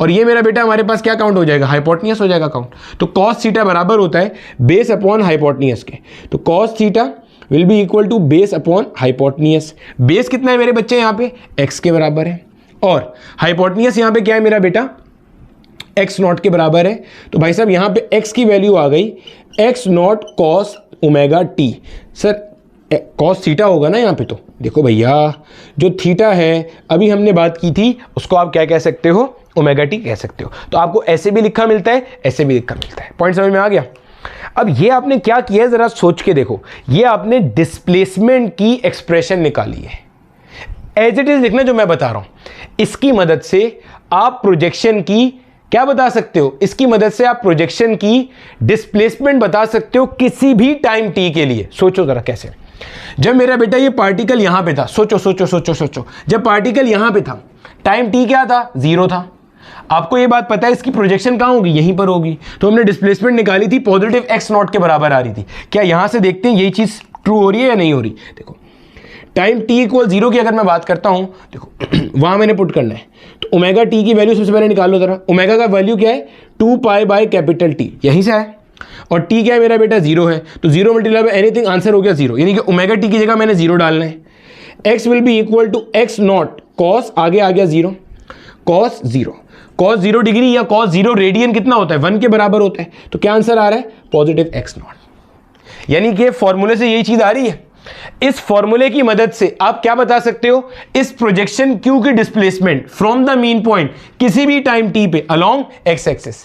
और ये मेरा बेटा हमारे पास क्या काउंट हो जाएगा? हाइपोटेन्यूस हो जाएगा काउंट। तो cos थीटा बराबर होता है बेस अपॉन हाइपोटेन्यूस के। तो cos theta will be equal to base upon hypotenuse. Base कितना है मेरे बच्चे? यहाँ पे x के बराबर है और हाइपोटेन्यूस यहाँ पे क्या है मेरा बेटा? x नॉट के बराबर है। तो भाई साहब यहाँ पे x की वैल्यू आ गई x not cos omega t। Sir cos theta होगा ना यहाँ पे? तो देखो भैया जो थीटा है अभी हमने बात की थी उसको आप क्या कह सकते हो? ओमेगा टी कह सकते हो। तो आपको ऐसे भी लिखा मिलता है, ऐसे भी लिखा मिलता है। पॉइंट समझ में आ गया? अब ये आपने क्या किया है जरा सोच के देखो, ये आपने डिस्प्लेसमेंट की एक्सप्रेशन निकाली है, एज इट इज लिखना जो मैं बता रहा हूं। इसकी मदद से आप प्रोजेक्शन की क्या बता सकते हो? इसकी मदद से आप प्रोजेक्शन की डिस्प्लेसमेंट बता सकते हो किसी भी टाइम टी के लिए। सोचो जरा कैसे। जब मेरा बेटा ये पार्टिकल यहां पे था, सोचो सोचो सोचो सोचो, जब पार्टिकल यहां पे था टाइम टी क्या था? 0 था। आपको ये बात पता है इसकी प्रोजेक्शन कहां होगी? यहीं पर होगी। तो हमने डिस्प्लेसमेंट निकाली थी, पॉजिटिव x नॉट के बराबर आ रही थी। क्या यहां से देखते हैं यही चीज ट्रू हो रही है या नहीं हो रही? देखो टाइम t इक्वल 0 की अगर मैं बात करता हूं, देखो वहां मैंने पुट करना है तो ओमेगा t की वैल्यू सबसे पहले निकाल लो जरा। ओमेगा का वैल्यू क्या है? 2 पाई बाय कैपिटल T, यहीं से आया। और t क्या है मेरा बेटा? 0 है। तो 0 मल्टीप्लाई बाय एनीथिंग, आंसर हो गया 0। यानी कि ओमेगा t की जगह मैंने 0 डालना है। x will be equal to x not cos, आगे आ गया 0, cos 0। cos 0 डिग्री या cos 0 रेडियन कितना होता है? 1 के बराबर होता है। तो क्या आंसर आ रहा है? Positive x not. यानी कि फॉर्मूले से यही चीज आ रही है। इस फॉर्मूले की मदद से आप क्या बता सकते हो? इस प्रोजेक्शन Q की displacement from the mean point किसी भी टाइम t पे अलोंग x एक्सिस।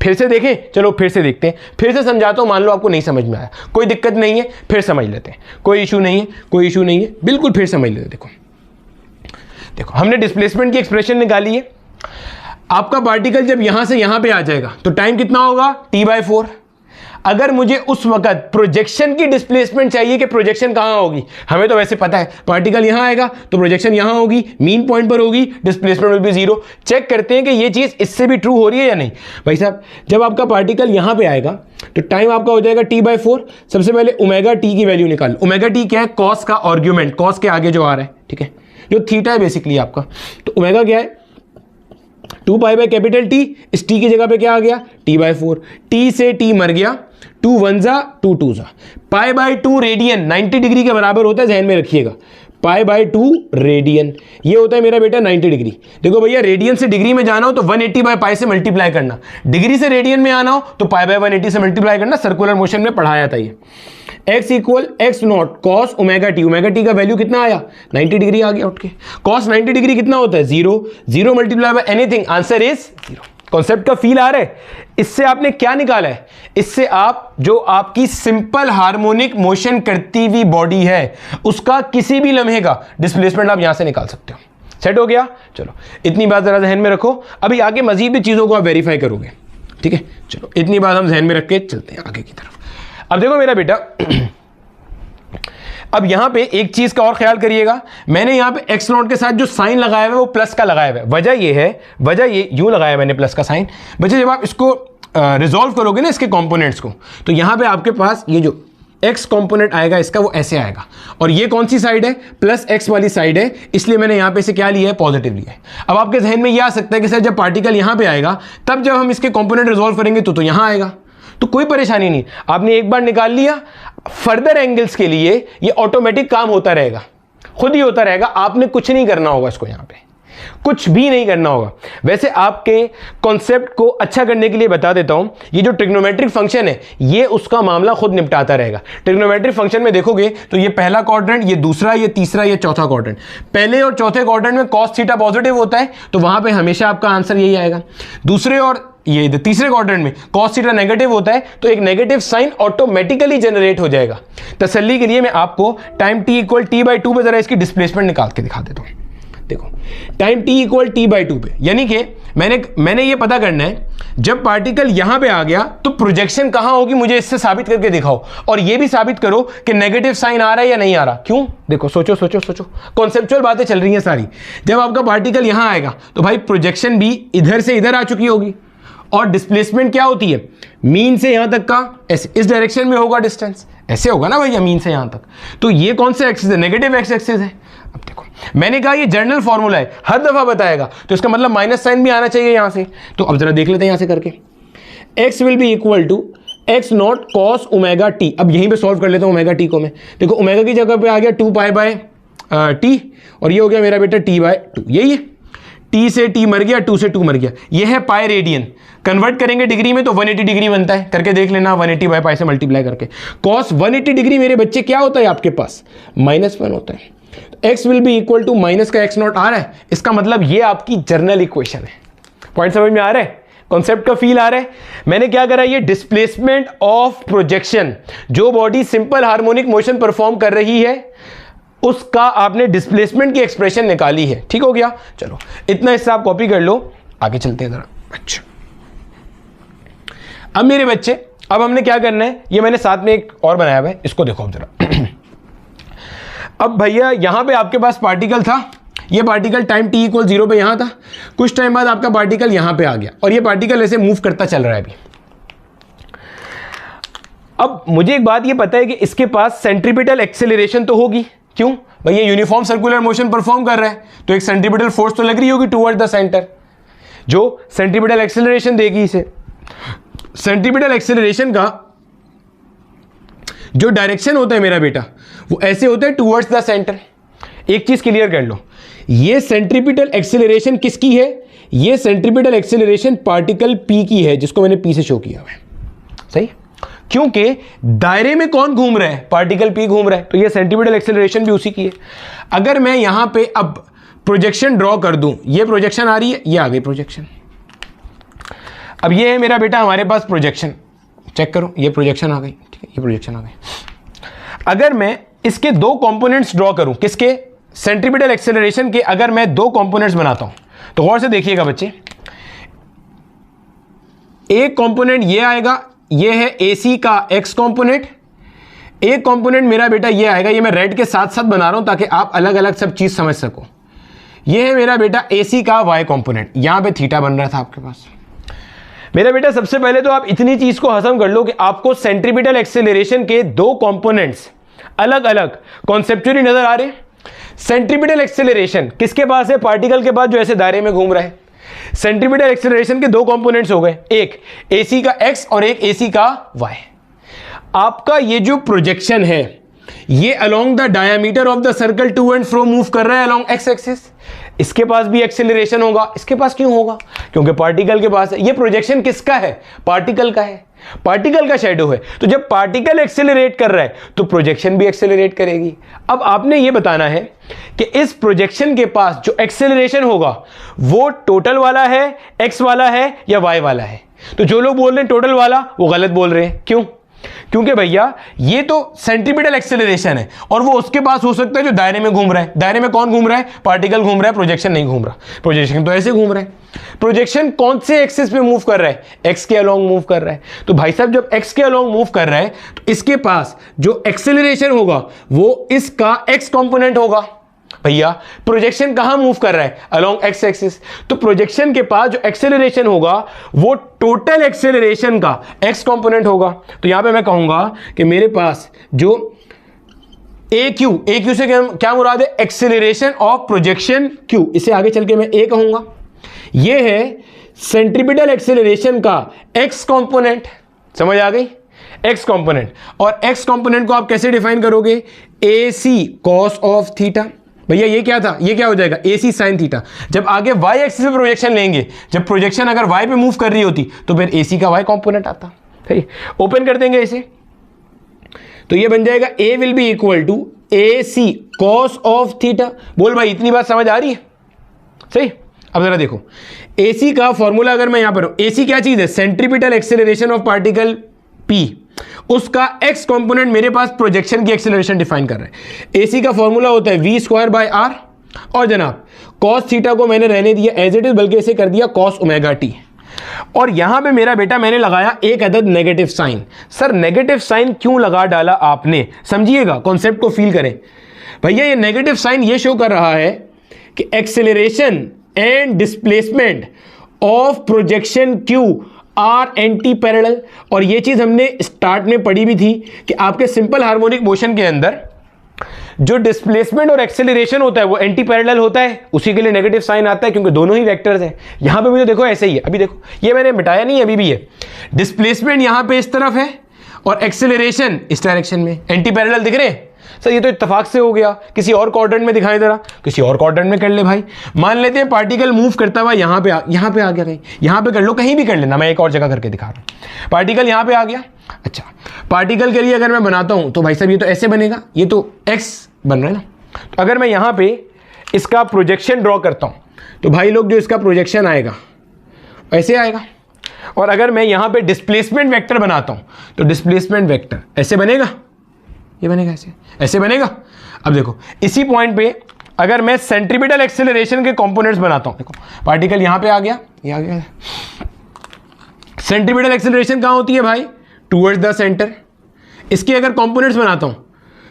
फिर से देखें, चलो फिर से देखते हैं, फिर से समझाता हूं। मान लो आपको नहीं समझ में आया, कोई दिक्कत नहीं है, फिर समझ लेते हैं, कोई इशू नहीं है, कोई इशू नहीं है, बिल्कुल फिर समझ लेते हैं। देखो देखो हमने डिस्प्लेसमेंट की एक्सप्रेशन निकाली है। आपका पार्टिकल जब यहां से यहां पे आ जाएगा तो टाइम कितना होगा? t/4। अगर मुझे उस वक्त प्रोजेक्शन की डिस्प्लेसमेंट चाहिए कि प्रोजेक्शन कहां होगी, हमें तो वैसे पता है पार्टिकल यहां आएगा तो प्रोजेक्शन यहां होगी, मीन पॉइंट पर होगी, डिस्प्लेसमेंट विल बी 0। चेक करते हैं कि ये चीज इससे भी ट्रू हो रही है या नहीं। भाई साहब जब आपका पार्टिकल यहां पे आएगा तो टाइम आपका हो जाएगा t/4। सबसे पहले ओमेगा टी की वैल्यू निकाल। ओमेगा टी क्या है? कॉस का आर्ग्यूमेंट, कॉस के आगे जो आ रहा है, ठीक है, जो थीटा है बेसिकली आपका। तो ओमेगा क्या है? 2 पाई बाय कैपिटल T। इस T की जगह पे क्या आ गया? t/4। T से T मर गया, 2 1 जा 2 2 जा। पाई बाय 2 रेडियन 90 डिग्री के बराबर होता है, ध्यान में रखिएगा। पाई बाय 2 रेडियन ये होता है मेरा बेटा 90 डिग्री। देखो भैया रेडियन से डिग्री में जाना हो तो 180 बाय पाई से मल्टीप्लाई करना, डिग्री से रेडियन में आना हो तो पाई बाय 180 से मल्टीप्लाई करना। सर्कुलर मोशन में पढ़ाया था ये। x equal x not cos omega T. Omega T का वैल्यू कितना आया? 90 डिग्री आ गया उठ के। cos 90 डिग्री कितना होता है? 0। 0 multiply by anything, answer is 0। Concept का फील आ रहा है? इससे आपने क्या निकाला है? इससे आप जो आपकी सिंपल हार्मोनिक मोशन करती हुई बॉडी है उसका किसी भी लम्हे का डिस्प्लेसमेंट आप यहां से निकाल सकते हो। सेट हो गया? चलो इतनी बात जरा ध्यान में रखो, अभी आगे मजीद भी चीजों को आप वेरीफाई करोगे, ठीक है। चलो इतनी बात हम ध्यान में रख के चलते हैं आगे की तरफ। अब देखो मेरा बेटा अब यहां पे एक चीज का और ख्याल करिएगा, मैंने यहां पे एक्स नॉट के साथ जो साइन लगाया हुआ है वो प्लस का लगाया हुआ है। वजह ये यूं लगाया मैंने प्लस का साइन। बच्चे जब आप इसको रिजॉल्व करोगे ना इसके कंपोनेंट्स को, तो यहां पे आपके पास ये जो x कंपोनेंट आएगा इसका वो ऐसे आएगा, और ये कौन सी साइड है? प्लस x वाली साइड है, इसलिए मैंने यहां पे इसे क्या लिया है? पॉजिटिव लिया है। अब आपके जहन में ये आ सकता है कि सर जब पार्टिकल यहां पे आएगा तब जब हम इसके कंपोनेंट रिजॉल्व करेंगे तो यहां आएगा, तो कोई परेशानी नहीं। आपने एक बार निकाल लिया, फर्दर एंगल्स के लिए ये ऑटोमेटिक काम होता रहेगा, खुद ही होता रहेगा, आपने कुछ नहीं करना होगा, इसको यहां पे कुछ भी नहीं करना होगा। वैसे आपके कॉन्सेप्ट को अच्छा करने के लिए बता देता हूं, ये जो ट्रिग्नोमेट्रिक फंक्शन है ये उसका मामला खुद निपटाता रहेगा। ट्रिग्नोमेट्रिक फंक्शन में देखोगे तो ये पहला क्वाड्रेंट, ये दूसरा, ये तीसरा, ये चौथा क्वाड्रेंट। पहले और चौथे क्वाड्रेंट में cos थीटा पॉजिटिव होता है, तो वहां पे हमेशा आपका आंसर यही आएगा। दूसरे और ये इधर तीसरे क्वाड्रेंट में cos थीटा नेगेटिव होता है तो एक नेगेटिव साइन ऑटोमेटिकली जनरेट हो जाएगा। तसल्ली के लिए मैं आपको टाइम t इक्वल t/2 पे जरा इसकी डिस्प्लेसमेंट निकाल के दिखा देता हूं। देखो टाइम t इक्वल t/2 पे, यानी कि मैंने ये पता करना है जब पार्टिकल यहां पे आ गया तो प्रोजेक्शन कहां होगी, मुझे इससे साबित करके दिखाओ और ये भी साबित करो कि नेगेटिव साइन आ रहा है या नहीं आ रहा। क्यों? देखो सोचो सोचो सोचो, कॉन्सेप्चुअल बातें चल रही हैं सारी। जब आपका पार्टिकल यहां आएगा तो भाई प्रोजेक्शन भी इधर से इधर आ चुकी होगी और डिस्प्लेसमेंट क्या होती है, मीन से यहां तक का ऐसे इस डायरेक्शन में होगा डिस्टेंस, ऐसे होगा ना भैया मीन से यहां तक। तो ये कौन सा एक्सिस है, नेगेटिव एक्स एक्सिस है। अब देखो मैंने कहा ये जनरल फॉर्मूला है, हर दफा बताएगा, तो इसका मतलब माइनस साइन भी आना चाहिए यहां से। तो अब जरा देख लेते हैं यहां से करके, x will be equal to x not cos omega t. अब यहीं पे सॉल्व कर लेता हूं ओमेगा टी को मैं। देखो ओमेगा की जगह पे आ गया 2π/t और ये हो गया मेरा बेटा t/2, यही है। t से t मर गया, 2 से 2 मर गया, ये है पाई रेडियन। कन्वर्ट करेंगे डिग्री में तो 180 डिग्री बनता है, करके देख लेना 180/π से मल्टीप्लाई करके। कॉस 180 डिग्री मेरे बच्चे क्या होता है आपके पास, -1 होता है। x will be equal to minus का x नॉट आ रहा है, इसका मतलब ये आपकी जर्नल इक्वेशन है। पॉइंट समझ में आ रहा है, कॉन्सेप्ट का फील आ रहा है। मैंने क्या करा, ये डिस्प्लेसमेंट ऑफ प्रोजेक्शन, जो body simple harmonic motion perform कर रही है उसका आपने डिस्प्लेसमेंट की एक्सप्रेशन निकाली है। ठीक हो गया, चलो इतना हिस्सा आप कॉपी कर लो, आगे चलते हैं जरा। अच्छा अब मेरे बच्चे, अब हमने क्या करना है, ये मैंने साथ में एक और बनाया हुआ है, इसको देखो अब जरा। अब भैया यहां पे आपके पास पार्टिकल था, ये पार्टिकल टाइम t इक्वल 0 पे यहां था, कुछ टाइम बाद आपका पार्टिकल यहां पे आ गया और ये पार्टिकल ऐसे मूव करता चल रहा है अभी। अब मुझे एक बात ये पता है कि इसके पास सेंट्रीपिटल एक्सेलरेशन तो होगी। क्यों भाई, ये यूनिफॉर्म सर्कुलर मोशन परफॉर्म कर रहा है तो एक सेंट्रीपिटल फोर्स तो लग रही होगी टुवर्ड द सेंटर, जो सेंट्रीपिटल एक्सेलरेशन देगी इसे। सेंट्रीपिटल एक्सेलरेशन का जो डायरेक्शन होता है मेरा बेटा वो ऐसे होता है टुवर्ड्स द सेंटर। एक चीज क्लियर कर लो, ये सेंट्रीपिटल एक्सेलरेशन किसकी है, ये सेंट्रीपिटल एक्सेलरेशन पार्टिकल P की है, जिसको मैंने P से शो किया है। सही, क्योंकि दायरे में कौन घूम रहा है, पार्टिकल P घूम रहा है, तो ये सेंट्रीपिटल एक्सेलरेशन भी उसी की है। अगर मैं यहां पे अब प्रोजेक्शन ड्रॉ कर दूं, ये प्रोजेक्शन आ रही है, ये आ गई प्रोजेक्शन। अब ये है मेरा बेटा हमारे पास प्रोजेक्शन, चेक करो ये प्रोजेक्शन आ गई, ठीक है, ये प्रोजेक्शन आ गई। अगर मैं इसके दो कंपोनेंट्स ड्रॉ करूं, किसके, सेंट्रीपिटल एक्सेलरेशन के, अगर मैं दो कंपोनेंट्स बनाता हूं तो गौर से देखिएगा बच्चे, एक कंपोनेंट ये आएगा, ये है AC का X कंपोनेंट, एक कंपोनेंट मेरा बेटा ये आएगा, ये मैं रेड के साथ साथ बना रहा हूं ताकि आप अलग अलग सब चीज समझ सको। ये है मेरा बेटा AC का Y कंपोनेंट, यहां पे थीटा बन रहा था आपके पास। मेरा बेटा सबसे पहले तो आप इतनी चीज को हजम कर लो कि आपको सेंट्रीपिटल एक्सेलरेशन के दो कंपोनेंट्स अलग अलग कॉन्सेप्चुअली नजर आ रहे हैं। सेंट्रीपिटल एक्सेलरेशन किसके पास है, पार्टिकल के पास जो ऐसे दायरे में घूम रहा है। सेंट्रीपिटल एक्सेलरेशन के दो कंपोनेंट्स हो गए, एक AC का X और एक AC का Y। आपका ये जो प्रोजेक्शन है ये along the diameter of the circle to and fro move कर रहा है अलोंग X एक्सिस। इसके पास भी एक्सेलरेशन होगा, इसके पास क्यों होगा, क्योंकि पार्टिकल के पास है। ये प्रोजेक्शन किसका है, पार्टिकल का है, पार्टिकल का शैडो है। तो जब पार्टिकल एक्सेलरेट कर रहा है तो प्रोजेक्शन भी एक्सेलरेट करेगी। अब आपने ये बताना है कि इस प्रोजेक्शन के पास जो एक्सेलरेशन होगा वो टोटल वाला है, एक्स वाला है या वाई वाला है। तो जो लोग बोल रहे हैं टोटल वाला वो गलत बोल रहे हैं। क्यों, क्योंकि भैया ये तो सेंट्रीपिटल एक्सेलरेशन है और वो उसके पास हो सकता है जो दायरे में घूम रहा है। दायरे में कौन घूम रहा है, पार्टिकल घूम रहा है, प्रोजेक्शन नहीं घूम रहा। प्रोजेक्शन तो ऐसे घूम रहा है। प्रोजेक्शन कौन से एक्सिस पे मूव कर रहा है, एक्स के अलोंग मूव कर रहा है। तो भाई साहब जब एक्स के अलोंग मूव कर रहा है तो इसके पास जो एक्सेलरेशन होगा वो इसका एक्स कंपोनेंट होगा। भैया प्रोजेक्शन कहां मूव कर रहा है, अलोंग एक्स एक्सिस। तो प्रोजेक्शन के पास जो एक्सेलरेशन होगा वो टोटल एक्सेलरेशन का एक्स कंपोनेंट होगा। तो यहां पे मैं कहूंगा कि मेरे पास जो AQ से क्या मुराद है, एक्सेलरेशन ऑफ प्रोजेक्शन Q, इसे आगे चल के मैं A कहूंगा। ये है सेंट्रीपिटल एक्सेलरेशन का एक्स कंपोनेंट, समझ आ गई, एक्स कंपोनेंट। और एक्स कंपोनेंट को आप कैसे डिफाइन करोगे, AC cos ऑफ थीटा। भैया ये क्या था, ये क्या हो जाएगा, AC sin थीटा। जब आगे y एक्सिस पे प्रोजेक्शन लेंगे, जब प्रोजेक्शन अगर y पे मूव कर रही होती तो फिर AC का y कंपोनेंट आता। ओपन कर देंगे इसे तो ये बन जाएगा A will be equal to AC cos of theta. बोल भाई इतनी बात समझ आ रही है, सही। अब जरा देखो, AC का फॉर्मूला अगर मैं यहां पर हूं, AC क्या चीज है, centripetal acceleration of particle P, उसका x कंपोनेंट मेरे पास प्रोजेक्शन की एक्सेलरेशन डिफाइन कर रहा है। AC का फॉर्मूला होता है v²/r, और जनाब cos थीटा को मैंने रहने दिया एज इट इज, बल्कि इसे कर दिया cos ओमेगा t, और यहां पे मेरा बेटा मैंने लगाया एक अदद negative sign. Sir negative sign क्यों लगा डाला आपने, समझिएगा, कॉन्सेप्ट को फील करें भैया। ये नेगेटिव साइन ये शो कर रहा है कि acceleration and displacement of projection Q are anti parallel, और ये चीज हमने स्टार्ट में पढ़ी भी थी कि आपके सिंपल हार्मोनिक मोशन के अंदर जो डिस्प्लेसमेंट और एक्सेलरेशन होता है वो एंटी पैरेलल होता है, उसी के लिए नेगेटिव साइन आता है, क्योंकि दोनों ही वेक्टर्स हैं। यहां पे भी तो देखो ऐसे ही है, अभी देखो ये मैंने मिटाया नहीं, अभी भी है, डिस्प्लेसमेंट यहां पे इस तरफ है और एक्सेलरेशन इस डायरेक्शन में, एंटी पैरेलल दिख रहे हैं। सर ये तो इत्तेफाक से हो गया, किसी और क्वाड्रेंट में दिखाई दे रहा, किसी और क्वाड्रेंट में कर ले भाई। मान लेते हैं पार्टिकल मूव करता हुआ यहां पे आ गया, कहीं यहां पे कर लो, कहीं भी कर लेना, मैं एक और जगह करके दिखा रहा हूं। पार्टिकल यहां पे आ गया, अच्छा पार्टिकल के लिए अगर मैं बनाता हूं तो भाई साहब ये तो ऐसे बनेगा, ये तो x बन रहा है ना, तो अगर मैं यहां पे इसका प्रोजेक्शन ड्रॉ करता हूं तो भाई लोग जो इसका प्रोजेक्शन आएगा ऐसे आएगा, और अगर मैं यहां पे डिस्प्लेसमेंट वेक्टर बनाता हूं तो डिस्प्लेसमेंट वेक्टर ऐसे बनेगा, ये बनेगा ऐसे बनेगा। अब देखो इसी पॉइंट पे अगर मैं सेंट्रीपिटल एक्सेलरेशन के कंपोनेंट्स बनाता हूं, देखो पार्टिकल यहां पे आ गया, ये आ गया। सेंट्रीपिटल एक्सेलरेशन कहां होती है भाई, टुवर्ड्स द सेंटर। इसके अगर कंपोनेंट्स बनाता हूं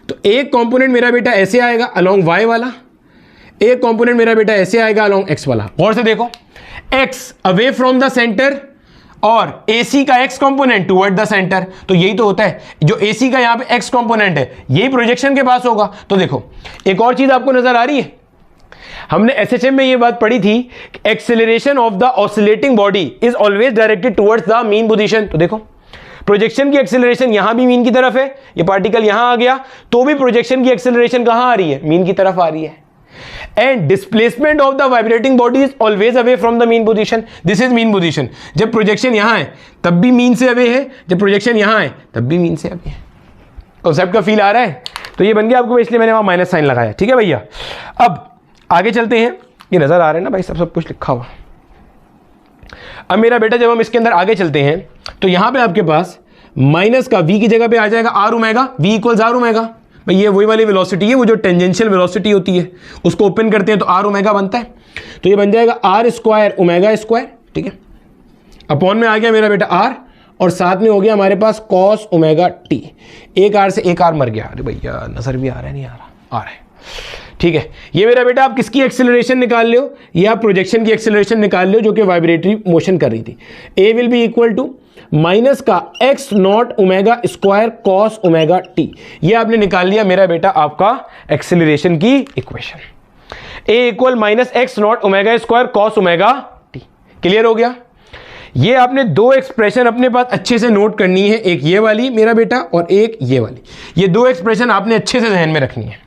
तो एक कंपोनेंट मेरा बेटा ऐसे आएगा अलोंग y वाला, एक कंपोनेंट मेरा बेटा ऐसे आएगा अलोंग x वाला। और से देखो x away from the centre और AC का x component toward the centre, तो यही तो होता है, जो AC का यहां पे x कंपोनेंट है यही प्रोजेक्शन के पास होगा। तो देखो एक और चीज आपको नजर आ रही है, हमने SHM में ये बात पढ़ी थी कि acceleration of the oscillating body is always directed towards the mean position. तो देखो प्रोजेक्शन की एक्सेलरेशन यहां भी मीन की तरफ है, ये पार्टिकल यहां आ गया तो भी प्रोजेक्शन की एक्सेलरेशन कहां आ रही है, मीन की तरफ आ रही है। And displacement of the vibrating body is always away from the mean position, this is mean position. जब प्रोजेक्शन यहां है तब भी मीन से अवे है, जब प्रोजेक्शन यहां है तब भी मीन से अवे है। कॉन्सेप्ट का फील आ रहा है, तो ये बन गया आपको, इसलिए मैंने वहां माइनस साइन लगाया, ठीक है भैया। अब आगे चलते हैं, ये नजर आ रहा है ना भाई, सब कुछ लिखा हुआ। अब मेरा बेटा जब हम इसके अंदर आगे चलते हैं तो यहां पे आपके पास माइनस का v की जगह पे आ जाएगा r omega, v equals r omega. भाई ये वही वाली वेलोसिटी है, वो जो टेंजेंशियल वेलोसिटी होती है उसको ओपन करते हैं तो r ओमेगा बनता है, तो ये बन जाएगा r स्क्वायर ओमेगा स्क्वायर, ठीक है, अपॉन में आ गया मेरा बेटा r, और साथ में हो गया हमारे पास cos ओमेगा t। एक r से एक r मर गया, अरे भैया नजर भी आ रहा है, नहीं आ रहा, आ रहा है, ठीक है। ये मेरा बेटा आप किसकी एक्सेलरेशन निकाल लो, ये आप प्रोजेक्शन की एक्सेलरेशन निकाल लो जो कि वाइब्रेटरी मोशन कर रही थी। a will be equal to minus का x not omega square cos omega t, ये आपने निकाल लिया मेरा बेटा आपका एक्सेलरेशन की equation. a equal minus x not omega square cos omega t, clear हो गया। ये आपने दो एक्सप्रेशन अपने पास अच्छे से नोट करनी है, एक ये वाली मेरा बेटा और एक ये वाली, ये दो एक्सप्रेशन आपने अच्छे से ध्यान में रखनी है।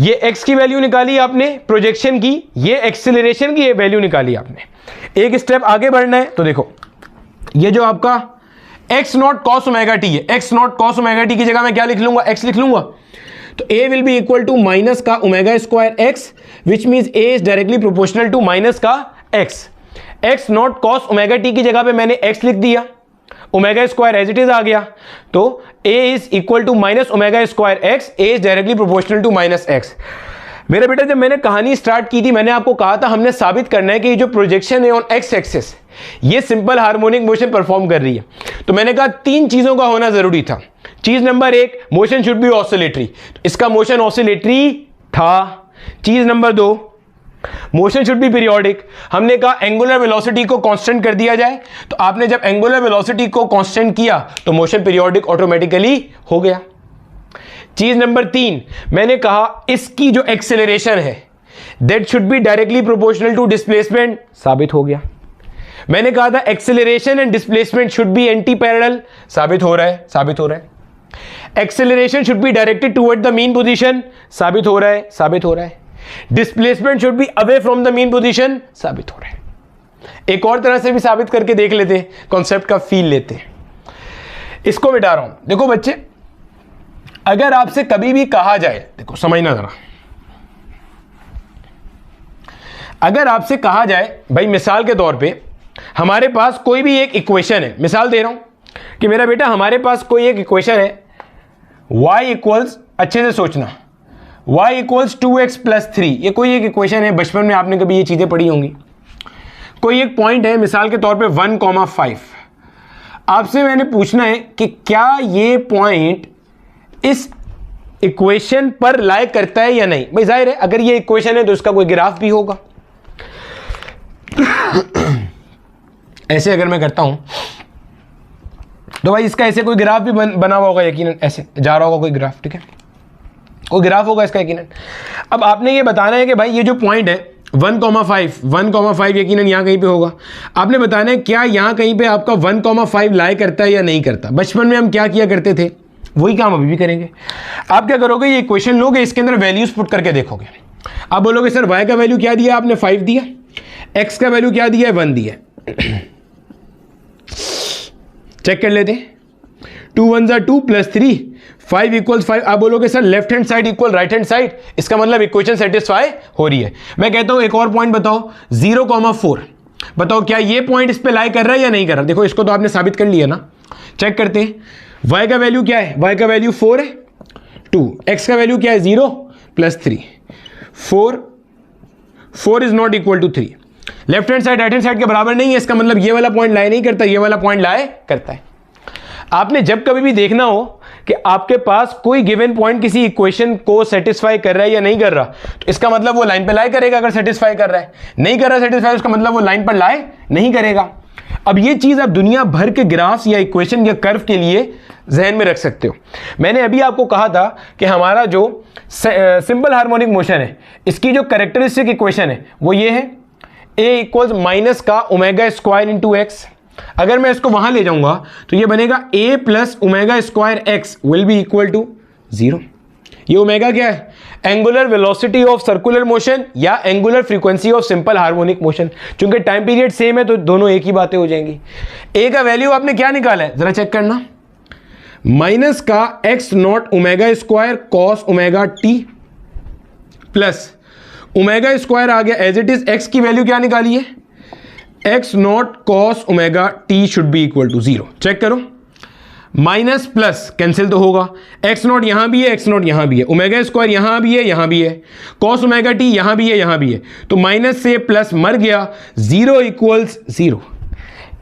ये x की वैल्यू निकाली आपने प्रोजेक्शन की, ये एक्सेलरेशन की वैल्यू निकाली आपने। एक स्टेप आगे बढ़ना है तो देखो ये जो आपका x not cos omega T है, x not cos omega t की जगह मैं क्या लिख लूंगा, x लिख लूंगा, तो a will be equal to minus का omega square x, which means a is directly proportional to minus का x। x not cos omega t की जगह पे मैंने x लिख दिया, omega square as it is आ गया, तो a is equal to minus omega square x, a is directly proportional to minus x। मेरे बेटा जब मैंने कहानी स्टार्ट की थी मैंने आपको कहा था हमने साबित करना है कि ये जो प्रोजेक्शन है ऑन x एक्सिस ये सिंपल हार्मोनिक मोशन परफॉर्म कर रही है, तो मैंने कहा तीन चीजों का होना जरूरी था। चीज नंबर एक, मोशन शुड बी ऑसिलेटरी, तो इसका मोशन ऑसिलेटरी था। चीज नंबर दो, मोशन शुड बी पीरियोडिक, हमने कहा एंगुलर वेलोसिटी को कांस्टेंट कर दिया जाए, तो आपने जब एंगुलर वेलोसिटी को कांस्टेंट किया तो मोशन पीरियोडिक ऑटोमेटिकली हो गया। चीज नंबर तीन, मैंने कहा इसकी जो एक्सेलरेशन है that should be directly proportional to displacement, साबित हो गया। मैंने कहा था acceleration and displacement should be anti parallel, साबित हो रहा है, साबित हो रहा है। Acceleration should be directed toward the mean position, साबित हो रहा है, साबित हो रहा है। Displacement should be away from the mean position, साबित हो रहा है। एक और तरह से भी साबित करके देख लेते हैं, कॉन्सेप्ट का फील लेते हैं। इसको मिटा रहा हूं, देखो बच्चे अगर आपसे कभी भी कहा जाए, देखो समझना जरा, अगर आपसे कहा जाए भाई मिसाल के तौर पे हमारे पास कोई भी एक इक्वेशन है, मिसाल दे रहा हूं कि मेरा बेटा हमारे पास कोई एक इक्वेशन है y इक्वल्स, अच्छे से सोचना, y इक्वल्स 2x प्लस 3, ये कोई एक इक्वेशन है, बचपन में आपने कभी ये चीज़ें पढ़ी होंगी। कोई एक पॉइंट है मिसाल के तौर पे 1,5, आपसे मैंने पूछना है कि क्या ये पॉइंट इस इक्वेशन पर लाई करता है या नहीं। भाई जाहिर है अगर ये इक्वेशन है तो इसका कोई ग्राफ भी होगा। ऐसे अगर मैं करता हूं तो भाई इसका ऐसे कोई ग्राफ भी बना हुआ होगा यकीनन, ऐसे जा रहा होगा कोई ग्राफ, ठीक है, कोई ग्राफ होगा इसका यकीनन। अब आपने ये बताना है कि भाई ये जो पॉइंट है 1,5 यकीनन यहाँ कहीं पे होगा। आपने बताना है क्या यहाँ कहीं पे आपका 1,5 लाई करता है या नहीं करता। बचपन में हम क्या किया करते थे वही काम अभी भी करेंगे। आप क्या करोगे, ये इक्वेशन लोगे, इसके अंदर वैल्यूज पुट करके देखोगे। आप बोलोगे सर y का वैल्यू क्या दिया आपने, 5 दिया, x का वैल्यू क्या दिया है, 1 दिया। चेक कर लेते हैं, 2 1 2 प्लस 3, 5 इक्वल्स 5। आप बोलोगे sir left hand side equal right hand side, इसका मतलब इक्वेशन सेटिस्फाई हो रही है। मैं कहता हूं एक और पॉइंट बताओ 0,4, बताओ क्या ये पॉइंट इस पे लाई कर रहा है या नहीं कर रहा। देखो इसको तो आपने साबित कर लिया ना। चेक करते हैं, y का वैल्यू क्या है, y का वैल्यू 4 है, 2, x का वैल्यू क्या है 0 plus 3, 4 is not equal to 3। Left hand side right hand side के बराबर नहीं है, इसका मतलब ये वाला पॉइंट लाई नहीं करता, ये वाला पॉइंट लाई करता है। आपने जब कभी भी देखना हो कि आपके पास कोई गिवन पॉइंट किसी इक्वेशन को सेटिस्फाई कर रहा है या नहीं कर रहा, तो इसका मतलब वो लाइन पे लाई करेगा। अगर सेटिस्फाई कर रहा है, नहीं कर रहा सेटिस्फाई, उसका मतलब वो लाइन पर लाई नहीं करेगा। अब ये चीज आप दुनिया भर के ग्राफ्स या इक्वेशन या कर्व के लिए जहन में रख सकते हो। मैंने अभी आपको कहा था कि हमारा जो सिंपल हार्मोनिक मोशन है, इसकी जो कैरेक्टरिस्टिक इक्वेशन है वो ये है, a इक्वल्स माइनस का ओमेगा स्क्वायर इंटू एक्स। अगर मैं इसको वहां ले जाऊंगा तो ये बनेगा a plus omega square x will be equal to 0। ये ओमेगा क्या है, angular velocity of circular motion या angular frequency of simple harmonic motion. चूंकि टाइम पीरियड सेम है तो दोनों एक ही बातें हो जाएंगी। a का वैल्यू आपने क्या निकाला है, जरा चेक करना, माइनस का x not omega square cos omega t plus omega square आ गया एज इट इज, एक्स की वैल्यू क्या निकाली है, x naught cos omega t should be equal to 0। Check करो, माइनस प्लस कैंसिल तो होगा, एक्स नॉट यहां भी है, एक्स नॉट यहां भी है, ओमेगा स्क्वायर यहां भी है, यहां भी है, कॉस ओमेगा टी यहां भी है, यहां भी है, तो माइनस से प्लस मर गया, 0 इक्वल्स 0।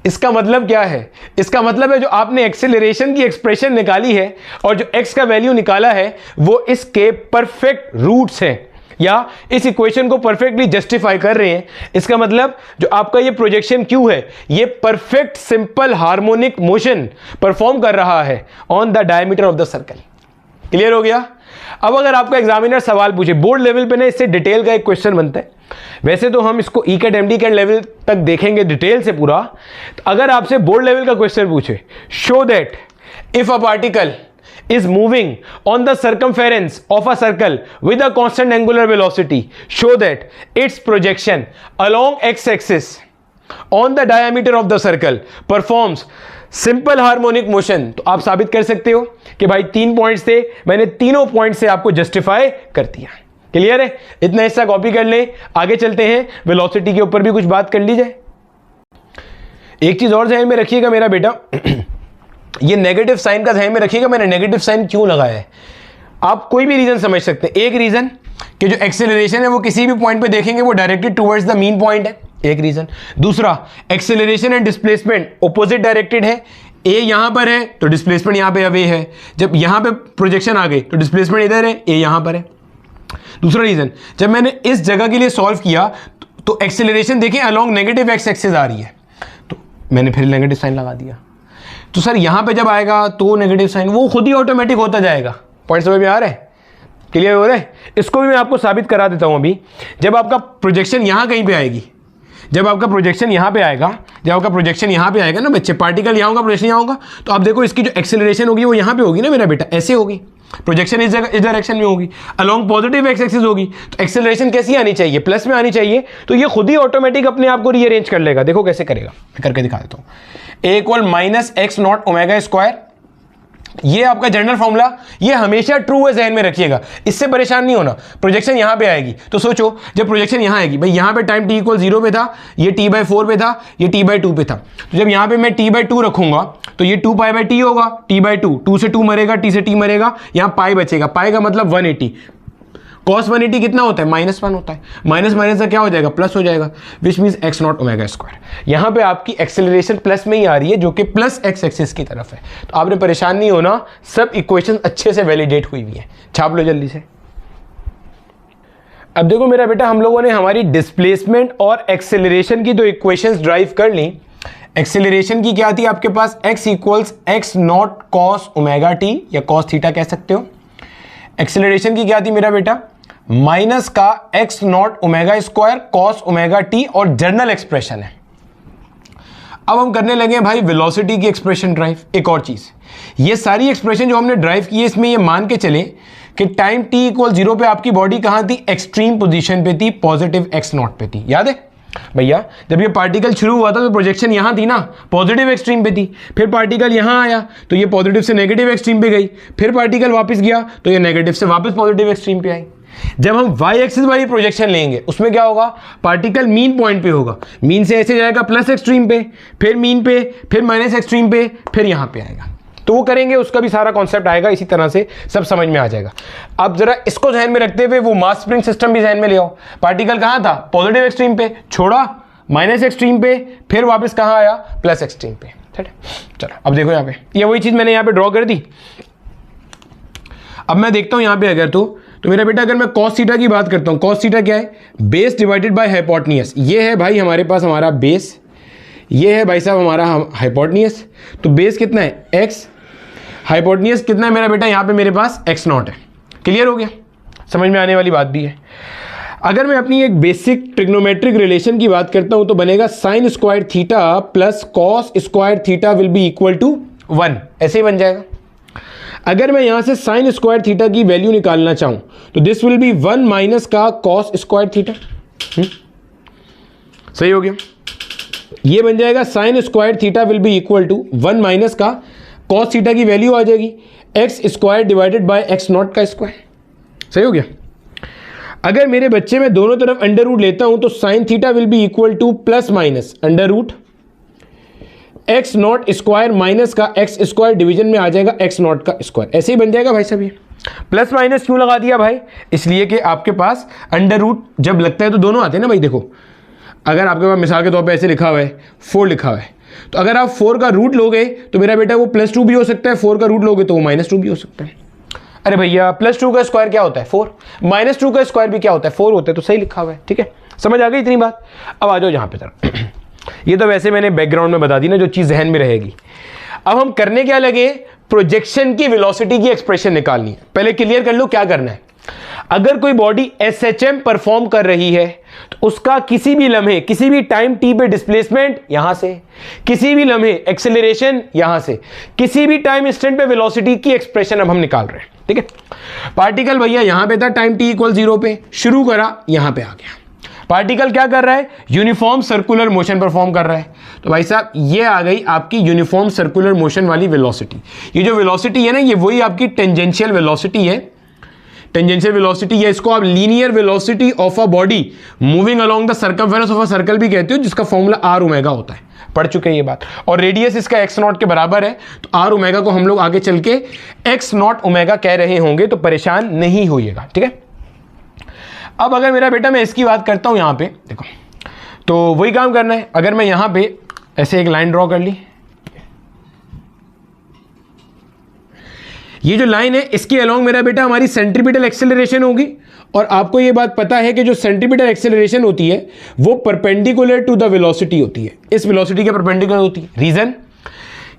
इसका मतलब क्या है, इसका मतलब है जो आपने एक्सेलरेशन की एक्सप्रेशन निकाली है और जो एक्स का वैल्यू निकाला है वो इसके परफेक्ट रूट्स हैं या इस इक्वेशन को परफेक्टली जस्टिफाई कर रहे हैं। इसका मतलब जो आपका ये प्रोजेक्शन क्यू है ये perfect simple harmonic motion perform कर रहा है on the diameter of the circle. Clear हो गया। अब अगर आपका एग्जामिनर सवाल पूछे बोर्ड लेवल पे ना, इससे डिटेल का एक क्वेश्चन बनता है। वैसे तो हम इसको ECAT MDCAT level तक देखेंगे डिटेल से पूरा। तो अगर आपसे बोर्ड लेवल का क्वेश्चन पूछे, show that if a particle is moving on the circumference of a circle with a constant angular velocity, show that its projection along x-axis on the diameter of the circle performs simple harmonic motion। तो आप साबित कर सकते हो कि भाई 3 points थे, मैंने तीनों पॉइंट से आपको जस्टिफाई कर दिया। क्लियर है, इतना हिस्सा कॉपी कर लें, आगे चलते हैं, वेलोसिटी के ऊपर भी कुछ बात कर ली जाए। एक चीज और ध्यान में रखिएगा मेरा बेटा, ये नेगेटिव साइन का ध्यान में रखिएगा। मैंने नेगेटिव साइन क्यों लगाया है, आप कोई भी रीजन समझ सकते हैं। एक रीजन कि जो एक्सेलरेशन है वो किसी भी पॉइंट पे देखेंगे वो directed towards the mean point है, एक रीजन। दूसरा, acceleration and displacement opposite directed है, ए यहां पर है तो डिस्प्लेसमेंट यहां पे अवे है, जब यहां पे प्रोजेक्शन आ गई तो डिस्प्लेसमेंट इधर है, ए यहां पर है। दूसरा रीजन, जब मैंने इस जगह के लिए सॉल्व किया तो एक्सेलरेशन देखें अलोंग नेगेटिव एक्स एक्सिस आ रही है, तो मैंने फिर नेगेटिव साइन लगा दिया। तो सर यहां पे जब आएगा तो नेगेटिव साइन वो खुद ही ऑटोमेटिक होता जाएगा। पॉइंट समझ में आ रहा है, क्लियर हो रहा है। इसको भी मैं आपको साबित करा देता हूं अभी। जब आपका प्रोजेक्शन यहां कहीं पे आएगी, जब आपका प्रोजेक्शन यहां पे आएगा, जब आपका प्रोजेक्शन यहां पे आएगा ना बच्चे, पार्टिकल यहां होगा, प्रोजेक्शन यहां होगा, तो आप देखो इसकी जो एक्सेलरेशन होगी वो यहां पे होगी ना मेरा बेटा, ऐसे होगी। प्रोजेक्शन इस जगह इस डायरेक्शन में होगी, अलोंग पॉजिटिव एक्स एक्सिस होगी, तो एक्सेलरेशन कैसी आनी चाहिए, प्लस में आनी चाहिए। तो ये खुद ही ऑटोमेटिक अपने आप को रीअरेंज कर लेगा। देखो कैसे करेगा, मैं करके दिखा देता हूं। A equal minus x not omega square ये आपका जनरल फॉर्मूला, ये हमेशा ट्रू है, ज़हन में रखिएगा, इससे परेशान नहीं होना। प्रोजेक्शन यहाँ पे आएगी तो सोचो, जब प्रोजेक्शन यहाँ आएगी भाई, यहाँ पे टाइम t = 0 पे था, ये t/4 पे था, ये t/2 पे था, तो जब यहाँ पे मैं t/2 रखूंगा तो ये 2π/t होगा, t/2, 2 से 2 मरेगा, t से t मरेगा, यहाँ पाई बचेगा, पाई का मतलब 180, cos 180 कितना होता है, -1 होता है, माइनस माइनस का क्या हो जाएगा, प्लस हो जाएगा, which means x0 omega square. यहाँ पे आपकी एक्सेलरेशन प्लस में ही आ रही है, जो कि प्लस x एक्सिस की तरफ है, तो आपने परेशान नहीं होना, सब इक्वेशन अच्छे से वैलिडेट हुई हुई है। छाप लो जल्दी से। अब देखो मेरा बेटा, हम लोगों ने हमारी डिस्प्लेसमेंट और एक्सेलरेशन की दो इक्वेशंस ड्राइव कर ली। एक्सेलरेशन की क्या थी आपके पास, x = x0 cos omega t या cos थीटा कह सकते हो। एक्सेलरेशन की क्या थी मेरा बेटा, माइनस का x0 omega square cos omega t, और जर्नल एक्सप्रेशन है। अब हम करने लगे भाई वेलोसिटी की एक्सप्रेशन ड्राइव। एक और चीज, ये सारी एक्सप्रेशन जो हमने ड्राइव की है, इसमें ये मान के चले कि टाइम t = 0 पे आपकी बॉडी कहां थी, एक्सट्रीम पोजीशन पे थी, पॉजिटिव x0 पे थी। याद है भैया, जब ये पार्टिकल शुरू हुआ था तो प्रोजेक्शन यहां थी ना, पॉजिटिव एक्सट्रीम पे थी, फिर पार्टिकल यहां आया तो ये पॉजिटिव से नेगेटिव एक्सट्रीम पे गई, फिर पार्टिकल वापस गया तो ये नेगेटिव से वापस पॉजिटिव एक्सट्रीम पे आई। जब हम y एक्सिस वाली प्रोजेक्शन लेंगे, उसमें क्या होगा, पार्टिकल मीन पॉइंट पे होगा, मीन से ऐसे जाएगा प्लस एक्सट्रीम पे, फिर मीन पे, फिर माइनस एक्सट्रीम पे, फिर यहां पे आएगा। तो वो करेंगे, उसका भी सारा कॉन्सेप्ट आएगा, इसी तरह से सब समझ में आ जाएगा। अब जरा इसको ध्यान में रखते हुए वो मास स्प्रिंग सिस्टम भी ध्यान में ले आओ। पार्टिकल कहां था, पॉजिटिव एक्सट्रीम पे, छोड़ा माइनस एक्सट्रीम पे, फिर वापस कहां आया, प्लस एक्सट्रीम पे। ठीक है, चलो अब देखो यहाँ पे, ये वही चीज मैंने यहाँ पे ड्रॉ कर दी। अब मैं देखता हूं यहाँ पे अगर तो मेरा बेटा, अगर मैं cos थीटा की बात करता हूं, cos थीटा क्या है, बेस डिवाइडेड बाय हाइपोटेन्यूज। ये है भाई हमारे पास हमारा बेस, ये है भाई साहब हमारा हाइपोटेन्यूज। तो बेस कितना है x, हाइपोटेन्यूज कितना है मेरा बेटा, यहाँ पे मेरे पास x0 है। क्लियर हो गया, समझ में आने वाली बात भी है। अगर मैं अपनी एक बेसिक ट्रिग्नोमेट्रिक रिलेशन की बात करता हूं तो बनेगा sin square theta plus cos square theta will be equal to 1, ऐसे ही बन जाएगा। अगर मैं यहां से sin स्क्वायर थीटा की वैल्यू निकालना चाहूं तो दिस विल बी 1 माइनस का cos स्क्वायर थीटा। सही हो गया, ये बन जाएगा sin square theta will be equal to 1 minus का cos थीटा की वैल्यू आ जाएगी x square divided by x0 का स्क्वायर। सही हो गया। अगर मेरे बच्चे में दोनों तरफ अंडर रूट लेता हूं तो sine theta will be equal to plus minus under root x0 square minus का x स्क्वायर डिवीजन में आ जाएगा x0 का स्क्वायर। ऐसे ही बन जाएगा भाई साहब। ये प्लस माइनस क्यों लगा दिया भाई, इसलिए कि आपके पास अंडर रूट जब लगता है तो दोनों आते हैं ना भाई। देखो अगर आपके पास मिसाल के तौर पे ऐसे लिखा हुआ है 4 लिखा हुआ है, तो अगर आप 4 का रूट लोगे तो मेरा बेटा वो +2 भी हो सकता है, 4 का रूट लोगे तो वो -2 भी हो सकता है। अरे भैया +2 का स्क्वायर क्या होता है 4, -2 का स्क्वायर भी क्या होता है 4 होता है, तो सही लिखा हुआ है। ठीक है, समझ आ गई इतनी बात। अब आ जाओ यहाँ पे तरफ। ये तो वैसे मैंने बैकग्राउंड में बता दी ना, जो चीज़ जहन में रहेगी। अब हम करने क्या लगे, प्रोजेक्शन की वेलोसिटी की एक्सप्रेशन निकालनी है। पहले क्लियर कर लो क्या करना है। अगर कोई बॉडी SHM परफॉर्म कर रही है तो उसका किसी भी लम्हे किसी भी टाइम t पे डिस्प्लेसमेंट यहां से, किसी भी लम्हे एक्सेलरेशन यहां से, किसी भी टाइम इंस्टेंट पे वेलोसिटी की एक्सप्रेशन अब हम निकाल रहे हैं। ठीक है, पार्टिकल भैया यहां पे था, टाइम t = 0 पे शुरू करा, यहां पे आ गया। पार्टिकल क्या कर रहा है, यूनिफॉर्म सर्कुलर मोशन परफॉर्म कर रहा है। तो भाई साहब ये आ गई आपकी यूनिफॉर्म सर्कुलर मोशन वाली वेलोसिटी। ये जो वेलोसिटी है ना, ये वही आपकी टेंजेंशियल वेलोसिटी है। टेंजेंशियल वेलोसिटी है, इसको आप linear velocity of a body moving along the circumference of a circle भी कहते हो, जिसका फॉर्मूला r ओमेगा होता है। पढ़ चुके हैं ये बात। और रेडियस इसका x0 के बराबर है, तो r ओमेगा को हम लोग आगे चल के x0 ओमेगा कह रहे होंगे, तो परेशान नहीं होइएगा। ठीक है, अब अगर मेरा बेटा मैं इसकी बात करता हूं यहां पे देखो, तो वही काम करना है। अगर मैं यहां पे ऐसे एक लाइन ड्रॉ कर ली, ये जो लाइन है इसके अलोंग मेरा बेटा हमारी सेंट्रीपिटल एक्सेलरेशन होगी। और आपको ये बात पता है कि जो सेंट्रीपिटल एक्सेलरेशन होती है वो परपेंडिकुलर टू द वेलोसिटी होती है, इस वेलोसिटी के परपेंडिकुलर होती है। रीजन,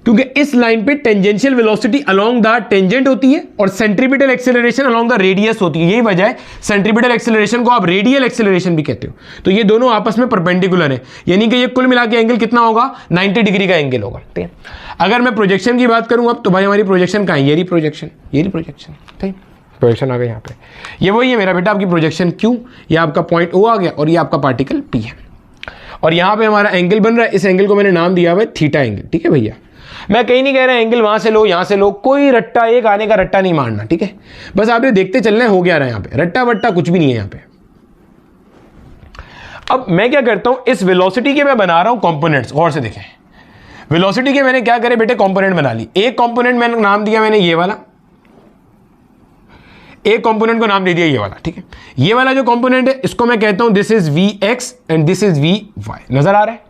क्योंकि इस लाइन पे tangential velocity along the tangent होती है और centripetal acceleration along the radius होती है। यही वजह है सेंट्रीपिटल एक्सेलरेशन को आप रेडियल एक्सेलरेशन भी कहते हो। तो ये दोनों आपस में परपेंडिकुलर है, यानी कि ये कुल मिला के एंगल कितना होगा, 90 डिग्री का एंगल होगा। ठीक है, अगर मैं प्रोजेक्शन की बात करूं अब, तो भाई हमारी प्रोजेक्शन कहाँ है, ये प्रोजेक्शन, ये प्रोजेक्शन। ठीक, प्रोजेक्शन आ गया यहाँ पे, ये वही है मेरा बेटा आपकी प्रोजेक्शन Q, ये आपका पॉइंट O आ गया और ये आपका पार्टिकल P है। और यहाँ पे हमारा एंगल बन रहा है, इस एंगल को मैंने नाम दिया हुआ है थीटा एंगल। ठीक है भैया, मैं कहीं नहीं कह रहा एंगल वहां से लो यहां से लो, कोई रट्टा, एक आने का रट्टा नहीं मारना, ठीक है। बस आपने देखते चलना है हो गया रहा है, यहां पे रट्टा वट्टा कुछ भी नहीं है यहां पे। अब मैं क्या करता हूं, इस वेलोसिटी के मैं बना रहा हूं कंपोनेंट्स। गौर से देखें, वेलोसिटी के मैंने क्या करे बेटे, कंपोनेंट बना ली। एक कंपोनेंट मैंने नाम दिया मैंने ये वाला, एक कंपोनेंट को नाम दे दिया ये वाला, ठीक है। ये वाला जो कंपोनेंट है इसको मैं कहता हूं this is v x and this is v y. नजर आ रहा है,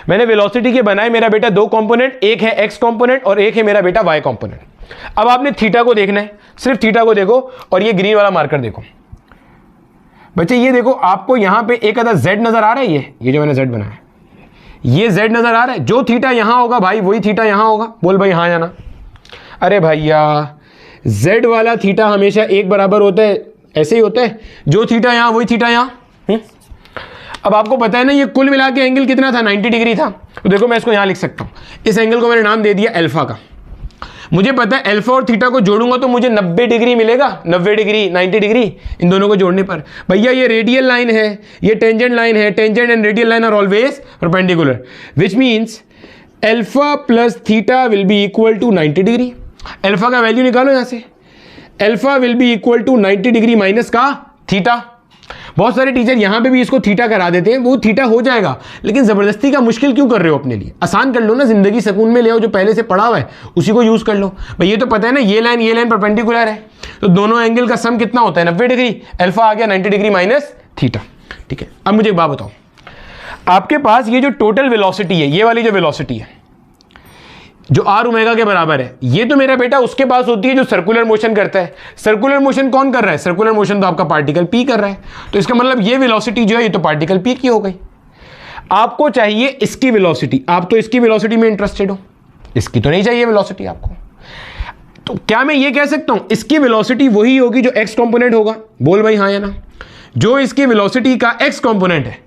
मैंने वेलोसिटी के बनाए मेरा बेटा दो कंपोनेंट, एक है एक्स कंपोनेंट और एक है मेरा बेटा वाई कंपोनेंट। अब आपने थीटा को देखना है, सिर्फ थीटा को देखो और ये ग्रीन वाला मार्कर देखो बच्चे। ये देखो आपको यहां पे एक अदर जेड नजर आ रहा है, ये जो मैंने जेड बनाया ये जेड नजर आ रहा है। जो थीटा यहां होगा भाई वही थीटा यहां होगा। बोल भाई हाँ या ना। अरे भैया जेड वाला थीटा हमेशा एक बराबर होता है, ऐसे ही होता है, जो थीटा यहां वही थीटा यहां। अब आपको पता है ना ये कुल मिला के एंगल कितना था, 90 डिग्री था। तो देखो मैं इसको यहां लिख सकता हूं, इस एंगल को मैंने नाम दे दिया अल्फा का। मुझे पता है अल्फा और थीटा को जोड़ूंगा तो मुझे 90 डिग्री मिलेगा, 90 डिग्री 90 डिग्री इन दोनों को जोड़ने पर। भैया ये रेडियल लाइन है, ये टेंजेंट लाइन है, tangent and radial line are always perpendicular, which means alpha plus theta will be equal to 90 degree. Alpha का वैल्यू निकालो यहां से, alpha will be equal to 90 degree minus का थीटा। बहुत सारे टीचर यहां पे भी इसको थीटा करा देते हैं, वो थीटा हो जाएगा, लेकिन जबरदस्ती का मुश्किल क्यों कर रहे हो अपने लिए, आसान कर लो ना, जिंदगी सुकून में ले आओ, जो पहले से पढ़ा हुआ है उसी को यूज कर लो। भाई ये तो पता है ना ये लाइन परपेंडिकुलर है, तो दोनों एंगल का सम कितना होता है 90 डिग्री, अल्फा आ गया 90 डिग्री माइनस थीटा, ठीक है। अब मुझे एक बात बताओ, आपके पास ये जो टोटल वेलोसिटी है, ये वाली जो वेलोसिटी है जो आर ओमेगा के बराबर है, ये तो मेरा बेटा उसके पास होती है जो सर्कुलर मोशन करता है। सर्कुलर मोशन कौन कर रहा है, सर्कुलर मोशन तो आपका पार्टिकल पी कर रहा है, तो इसका मतलब ये वेलोसिटी जो है ये तो पार्टिकल पी की हो गई। आपको चाहिए इसकी वेलोसिटी, आप तो इसकी वेलोसिटी में इंटरेस्टेड हो, इसकी तो नहीं चाहिए वेलोसिटी आपको। तो क्या मैं ये कह सकता हूं इसकी वेलोसिटी वही होगी जो एक्स कंपोनेंट होगा? बोल भाई हाँ या ना। जो इसकी वेलोसिटी का एक्स कंपोनेंट है,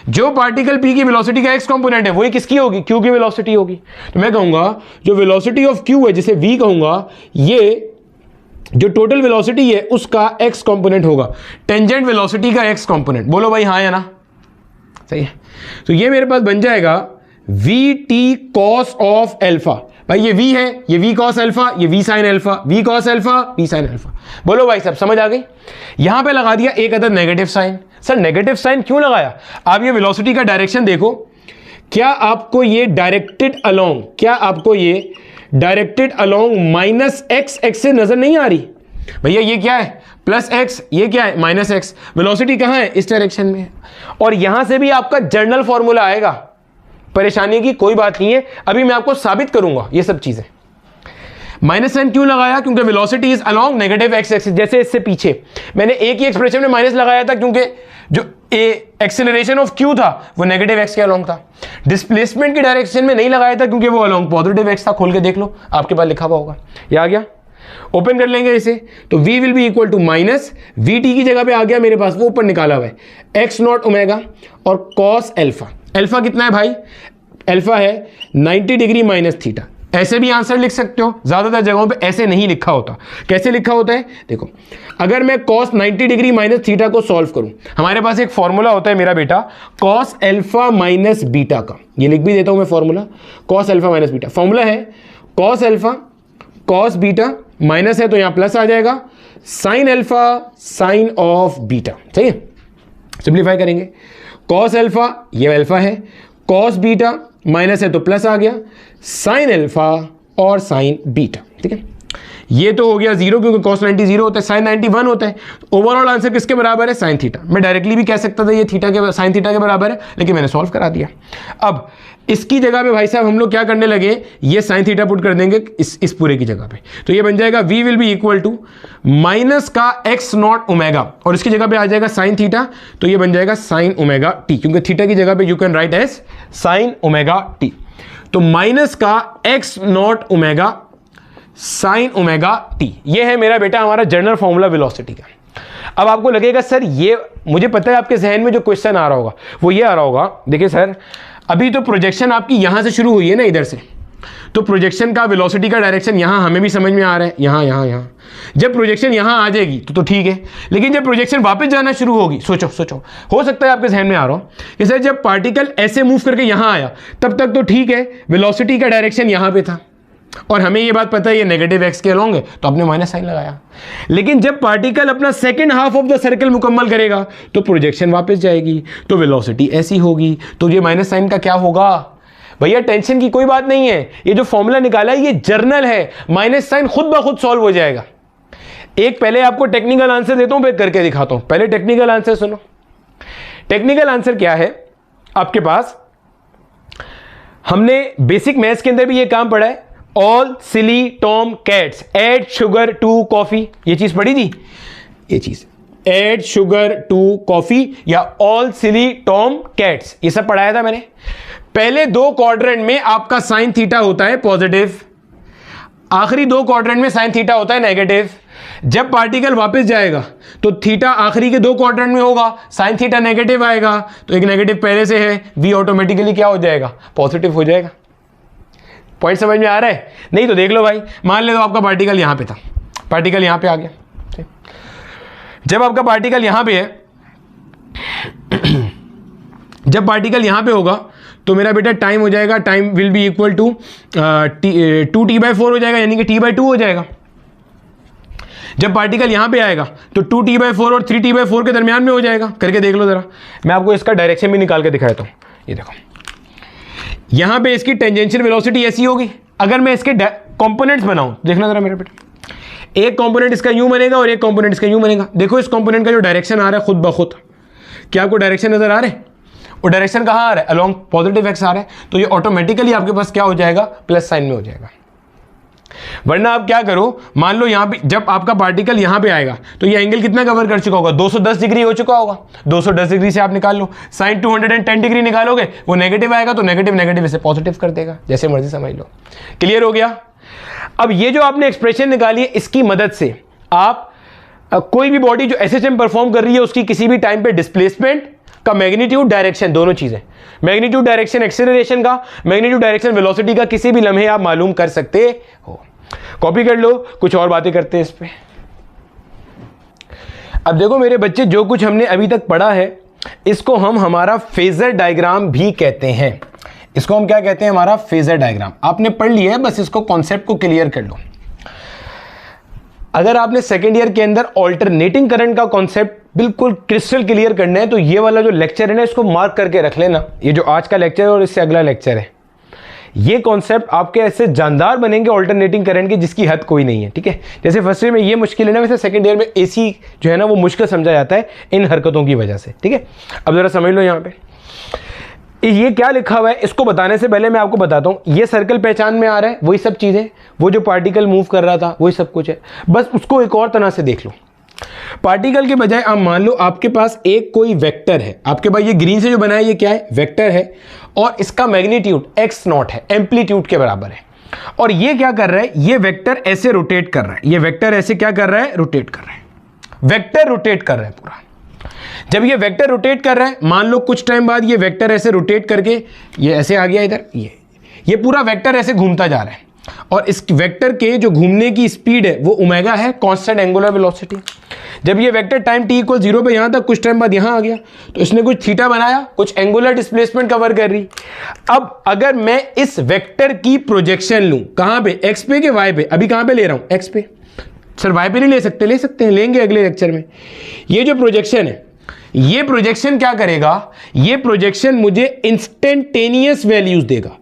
जो पार्टिकल पी की वेलोसिटी का एक्स कंपोनेंट है वही किसकी होगी, क्यू की वेलोसिटी होगी। तो मैं कहूंगा जो वेलोसिटी ऑफ क्यू है, जिसे वी कहूंगा, ये जो टोटल वेलोसिटी है उसका एक्स कंपोनेंट होगा, टेंजेंट वेलोसिटी का एक्स कंपोनेंट। बोलो भाई हाँ या ना, सही है। तो ये मेरे पास बन जाएगा we T cos of alpha. भाई ये v है, ये v cos अल्फा, ये v sin alpha, v cos alpha, v sin alpha. बोलो भाई सब समझ आ गई। यहां पे लगा दिया एक other negative sign. Sir negative sign क्यों लगाया? आप ये वेलोसिटी का डायरेक्शन देखो, क्या आपको ये डायरेक्टेड अलोंग, क्या आपको ये directed along minus x x से नजर नहीं आ रही? भैया ये क्या है प्लस एक्स, ये क्या है माइनस एक्स। वेलोसिटी कहां है, इस डायरेक्शन में है। और यहां से भी आपका जनरल फॉर्मूला आएगा, परेशानी की कोई बात नहीं है, अभी मैं आपको साबित करूंगा ये सब चीजें। माइनस साइन क्यों लगाया? क्योंकि velocity is along negative x axis. जैसे इससे पीछे मैंने एक ही एक्सप्रेशन में माइनस लगाया था, क्योंकि जो एक्सेलरेशन ऑफ क्यू था वो नेगेटिव एक्स के अलोंग था। डिस्प्लेसमेंट की डायरेक्शन में नहीं लगाया था क्योंकि वो अलोंग पॉजिटिव एक्स था। खोल के देख लो, आपके पास लिखा हुआ होगा। ये आ गया, ओपन कर लेंगे इसे, तो v will be equal to minus v t की जगह पे आ गया मेरे पास, वो ऊपर निकाला हुआ है एक्स नॉट ओमेगा और कॉस एल्फा। एल्फा कितना है भाई? एल्फा है 90 डिग्री माइनस थीटा। ऐसे भी आंसर लिख सकते हो, ज्यादातर जगहों पे ऐसे नहीं लिखा होता। कैसे लिखा होता है देखो, अगर मैं cos 90 डिग्री माइनस थीटा को सॉल्व करूं, हमारे पास एक फॉर्मूला होता है मेरा बेटा cos अल्फा माइनस बीटा का। ये लिख भी देता हूं मैं formula, cos alpha minus beta. Formula है cos alpha cos beta, minus है तो यहां प्लस आ जाएगा, sin alpha sin of beta. सही है, सिंप्लीफाई करेंगे। cos अल्फा ये अल्फा है, cos बीटा माइनस है तो प्लस आ गया, sin अल्फा और sin बीटा। ठीक है, ये तो हो गया जीरो क्योंकि cos 90 जीरो होता है, sin 90 1 होता है। ओवरऑल आंसर किसके बराबर है? sin theta. मैं डायरेक्टली भी कह सकता था ये थीटा के sin थीटा के बराबर है, लेकिन मैंने सॉल्व करा दिया। अब इसकी जगह पे भाई साहब हम लोग क्या करने लगे, ये sin थीटा पुट कर देंगे इस पूरे की जगह पे, तो ये बन जाएगा v will be equal to minus का x नॉट ओमेगा और इसकी जगह पे आ जाएगा sin थीटा, तो ये बन जाएगा sin ओमेगा टी, क्योंकि थीटा की जगह पे you can write as sin omega t. तो माइनस का x not omega sin omega t, ये है मेरा बेटा हमारा जनरल फॉर्मूला वेलोसिटी का। अब आपको लगेगा सर ये, मुझे पता है आपके जहन में जो क्वेश्चन आ रहा होगा वो ये आ रहा होगा, देखिए सर अभी तो प्रोजेक्शन आपकी यहां से शुरू हुई है ना, इधर से तो प्रोजेक्शन का वेलोसिटी का डायरेक्शन यहां हमें भी समझ में आ रहा है, यहां जब प्रोजेक्शन यहां आ जाएगी तो ठीक है, लेकिन जब प्रोजेक्शन वापस जाना शुरू होगी, सोचो हो सकता है आपके जहन में आ रहा हो कि सर जब पार्टिकल ऐसे मूव करके यहां आया तब तक तो ठीक है, वेलोसिटी का डायरेक्शन यहां पे था और हमें ये बात पता है ये नेगेटिव एक्स के अलोंग है, तो आपने माइनस साइन लगाया। लेकिन जब पार्टिकल अपना second half of the circle मुकम्मल करेगा तो प्रोजेक्शन वापस जाएगी, तो वेलोसिटी ऐसी होगी, तो ये माइनस साइन का क्या होगा? भैया टेंशन की कोई बात नहीं है, ये जो फॉर्मूला निकाला है ये जर्नल है, माइनस साइन खुद ब खुद सॉल्व हो जाएगा। एक पहले आपको टेक्निकल आंसर देता हूं, फिर करके दिखाता हूं। पहले टेक्निकल आंसर सुनो। टेक्निकल आंसर क्या है आपके पास? हमने बेसिक मैथ्स के अंदर भी ये काम पढ़ा है, all silly Tom cats add sugar to coffee, ये चीज पढ़ी थी, ये चीज ऐड शुगर टू कॉफी या ऑल सिली टॉम कैट्स, ये सब पढ़ाया था मैंने। पहले दो क्वाड्रेंट में आपका साइन थीटा होता है पॉजिटिव, आखिरी दो क्वाड्रेंट में साइन थीटा होता है नेगेटिव। जब पार्टिकल वापस जाएगा तो थीटा आखिरी के दो क्वाड्रेंट में होगा, साइन थीटा नेगेटिव आएगा, तो एक नेगेटिव पहले से है, वी ऑटोमेटिकली क्या हो जाएगा? पॉजिटिव हो जाएगा। पॉइंट समझ में आ रहा है? नहीं तो देख लो भाई, मान ले तो आपका पार्टिकल यहां पे था, पार्टिकल यहां पे आ गया। जब आपका पार्टिकल यहां पे है, जब पार्टिकल यहां पे होगा तो मेरा बेटा टाइम हो जाएगा, time will be equal to 2t/4 हो जाएगा, यानी कि t/2 हो जाएगा। जब पार्टिकल यहां पे आएगा तो 2t/4 और 3t/4 के दरमियान में हो जाएगा। करके देख लो जरा, मैं आपको इसका डायरेक्शन भी निकाल के दिखाता हूं। ये देखो, यहां पे इसकी टेंजेंशियल वेलोसिटी ऐसी होगी। अगर मैं इसके कंपोनेंट्स बनाऊं, देखना जरा मेरा बेटा, एक कंपोनेंट इसका यूं बनेगा और एक कंपोनेंट इसका यूं बनेगा। देखो इस कंपोनेंट का जो डायरेक्शन आ रहा है खुद ब खुद, क्या आपको डायरेक्शन नजर आ रहा है? और डायरेक्शन कहाँ आ रहा है? अलोंग पॉजिटिव एक्स आ रहा है, तो ये ऑटोमेटिकली आपके पास क्या हो जाएगा? प्लस साइन में हो जाएगा। वरना आप क्या करो, मान लो यहां पे जब आपका पार्टिकल यहां पे आएगा तो ये एंगल कितना कवर कर चुका होगा? 210 डिग्री हो चुका होगा। 210 डिग्री से आप निकाल लो, साइन 210 डिग्री निकालोगे, वो नेगेटिव आएगा, तो नेगेटिव इसे पॉजिटिव कर देगा, जैसे मर्जी समझ लो। क्लियर हो गया? अब ये जो आपने एक्सप्रेशन निकाली है, इसकी मदद से आप कोई भी बॉडी जो एसएचएम परफॉर्म कर रही है उसकी किसी भी टाइम पे डिस्प्लेसमेंट का मैग्नीट्यूड, डायरेक्शन, दोनों चीजें, मैग्नीट्यूड डायरेक्शन एक्सेलरेशन का, मैग्नीट्यूड डायरेक्शन वेलोसिटी का किसी भी लम्हे आप मालूम कर सकते हो। कॉपी कर लो, कुछ और बातें करते हैं इस पे। अब देखो मेरे बच्चे, जो कुछ हमने अभी तक पढ़ा है इसको हम हमारा फेजर डायग्राम भी कहते हैं। इसको हम क्या कहते हैं? हमारा फेजर डायग्राम। आपने पढ़ लिया है, बस इसको कॉन्सेप्ट को क्लियर कर लो। अगर आपने सेकेंड ईयर के अंदर ऑल्टरनेटिंग करंट का कॉन्सेप्ट बिल्कुल क्रिस्टल क्लियर करना है तो ये वाला जो लेक्चर है ना, इसको मार्क करके रख लेना। ये जो आज का लेक्चर है और इससे अगला लेक्चर है, ये कॉन्सेप्ट आपके ऐसे जानदार बनेंगे ऑल्टरनेटिंग करंट की जिसकी हद कोई नहीं है। ठीक है, जैसे फर्स्ट ईयर में ये मुश्किल है ना, वैसे सेकंड ईयर में एसी जो है ना वो मुश्किल समझा जाता है इन हरकतों की वजह से। ठीक है, अब जरा समझ लो यहाँ पे ये क्या लिखा हुआ है। इसको बताने से पहले मैं आपको बताता हूँ, ये सर्कल पहचान में आ रहा है, वही सब चीजें, वो जो पार्टिकल मूव कर रहा था वही सब कुछ है, बस उसको एक और तरह से देख लो। पार्टिकल के बजाय आप मान लो आपके पास एक कोई वेक्टर है, आपके पास ये ग्रीन से जो बनाया ये क्या है? वेक्टर है, और इसका मैग्नीट्यूड x0 है, एम्पलीट्यूड के बराबर है। और ये क्या कर रहा है? ये वेक्टर ऐसे रोटेट कर रहा है, ये वेक्टर ऐसे क्या कर रहा है? रोटेट कर रहा है, वेक्टर रोटेट कर रहा है पूरा। जब ये वेक्टर रोटेट कर रहा है, मान लो कुछ टाइम बाद ये वेक्टर ऐसे रोटेट करके ये ऐसे आ गया इधर, ये पूरा वेक्टर ऐसे घूमता जा रहा है, और इस वेक्टर के जो घूमने की स्पीड है वो ओमेगा है, कांस्टेंट एंगुलर वेलोसिटी। जब ये वेक्टर टाइम t = 0 पे यहां तक कुछ टाइम बाद यहां आ गया तो इसने कुछ थीटा बनाया, कुछ एंगुलर डिस्प्लेसमेंट कवर कर रही। अब अगर मैं इस वेक्टर की प्रोजेक्शन लूं, कहां पे? x पे के y पे? अभी कहां पे ले रहा हूं? x पे। सर y पे नहीं ले सकते? ले सकते हैं, लेंगे अगले लेक्चर में। ये जो प्रोजेक्शन है, ये प्रोजेक्शन क्या करेगा? ये प्रोजेक्शन मुझे इंस्टेंटेनियस वैल्यूज देगा।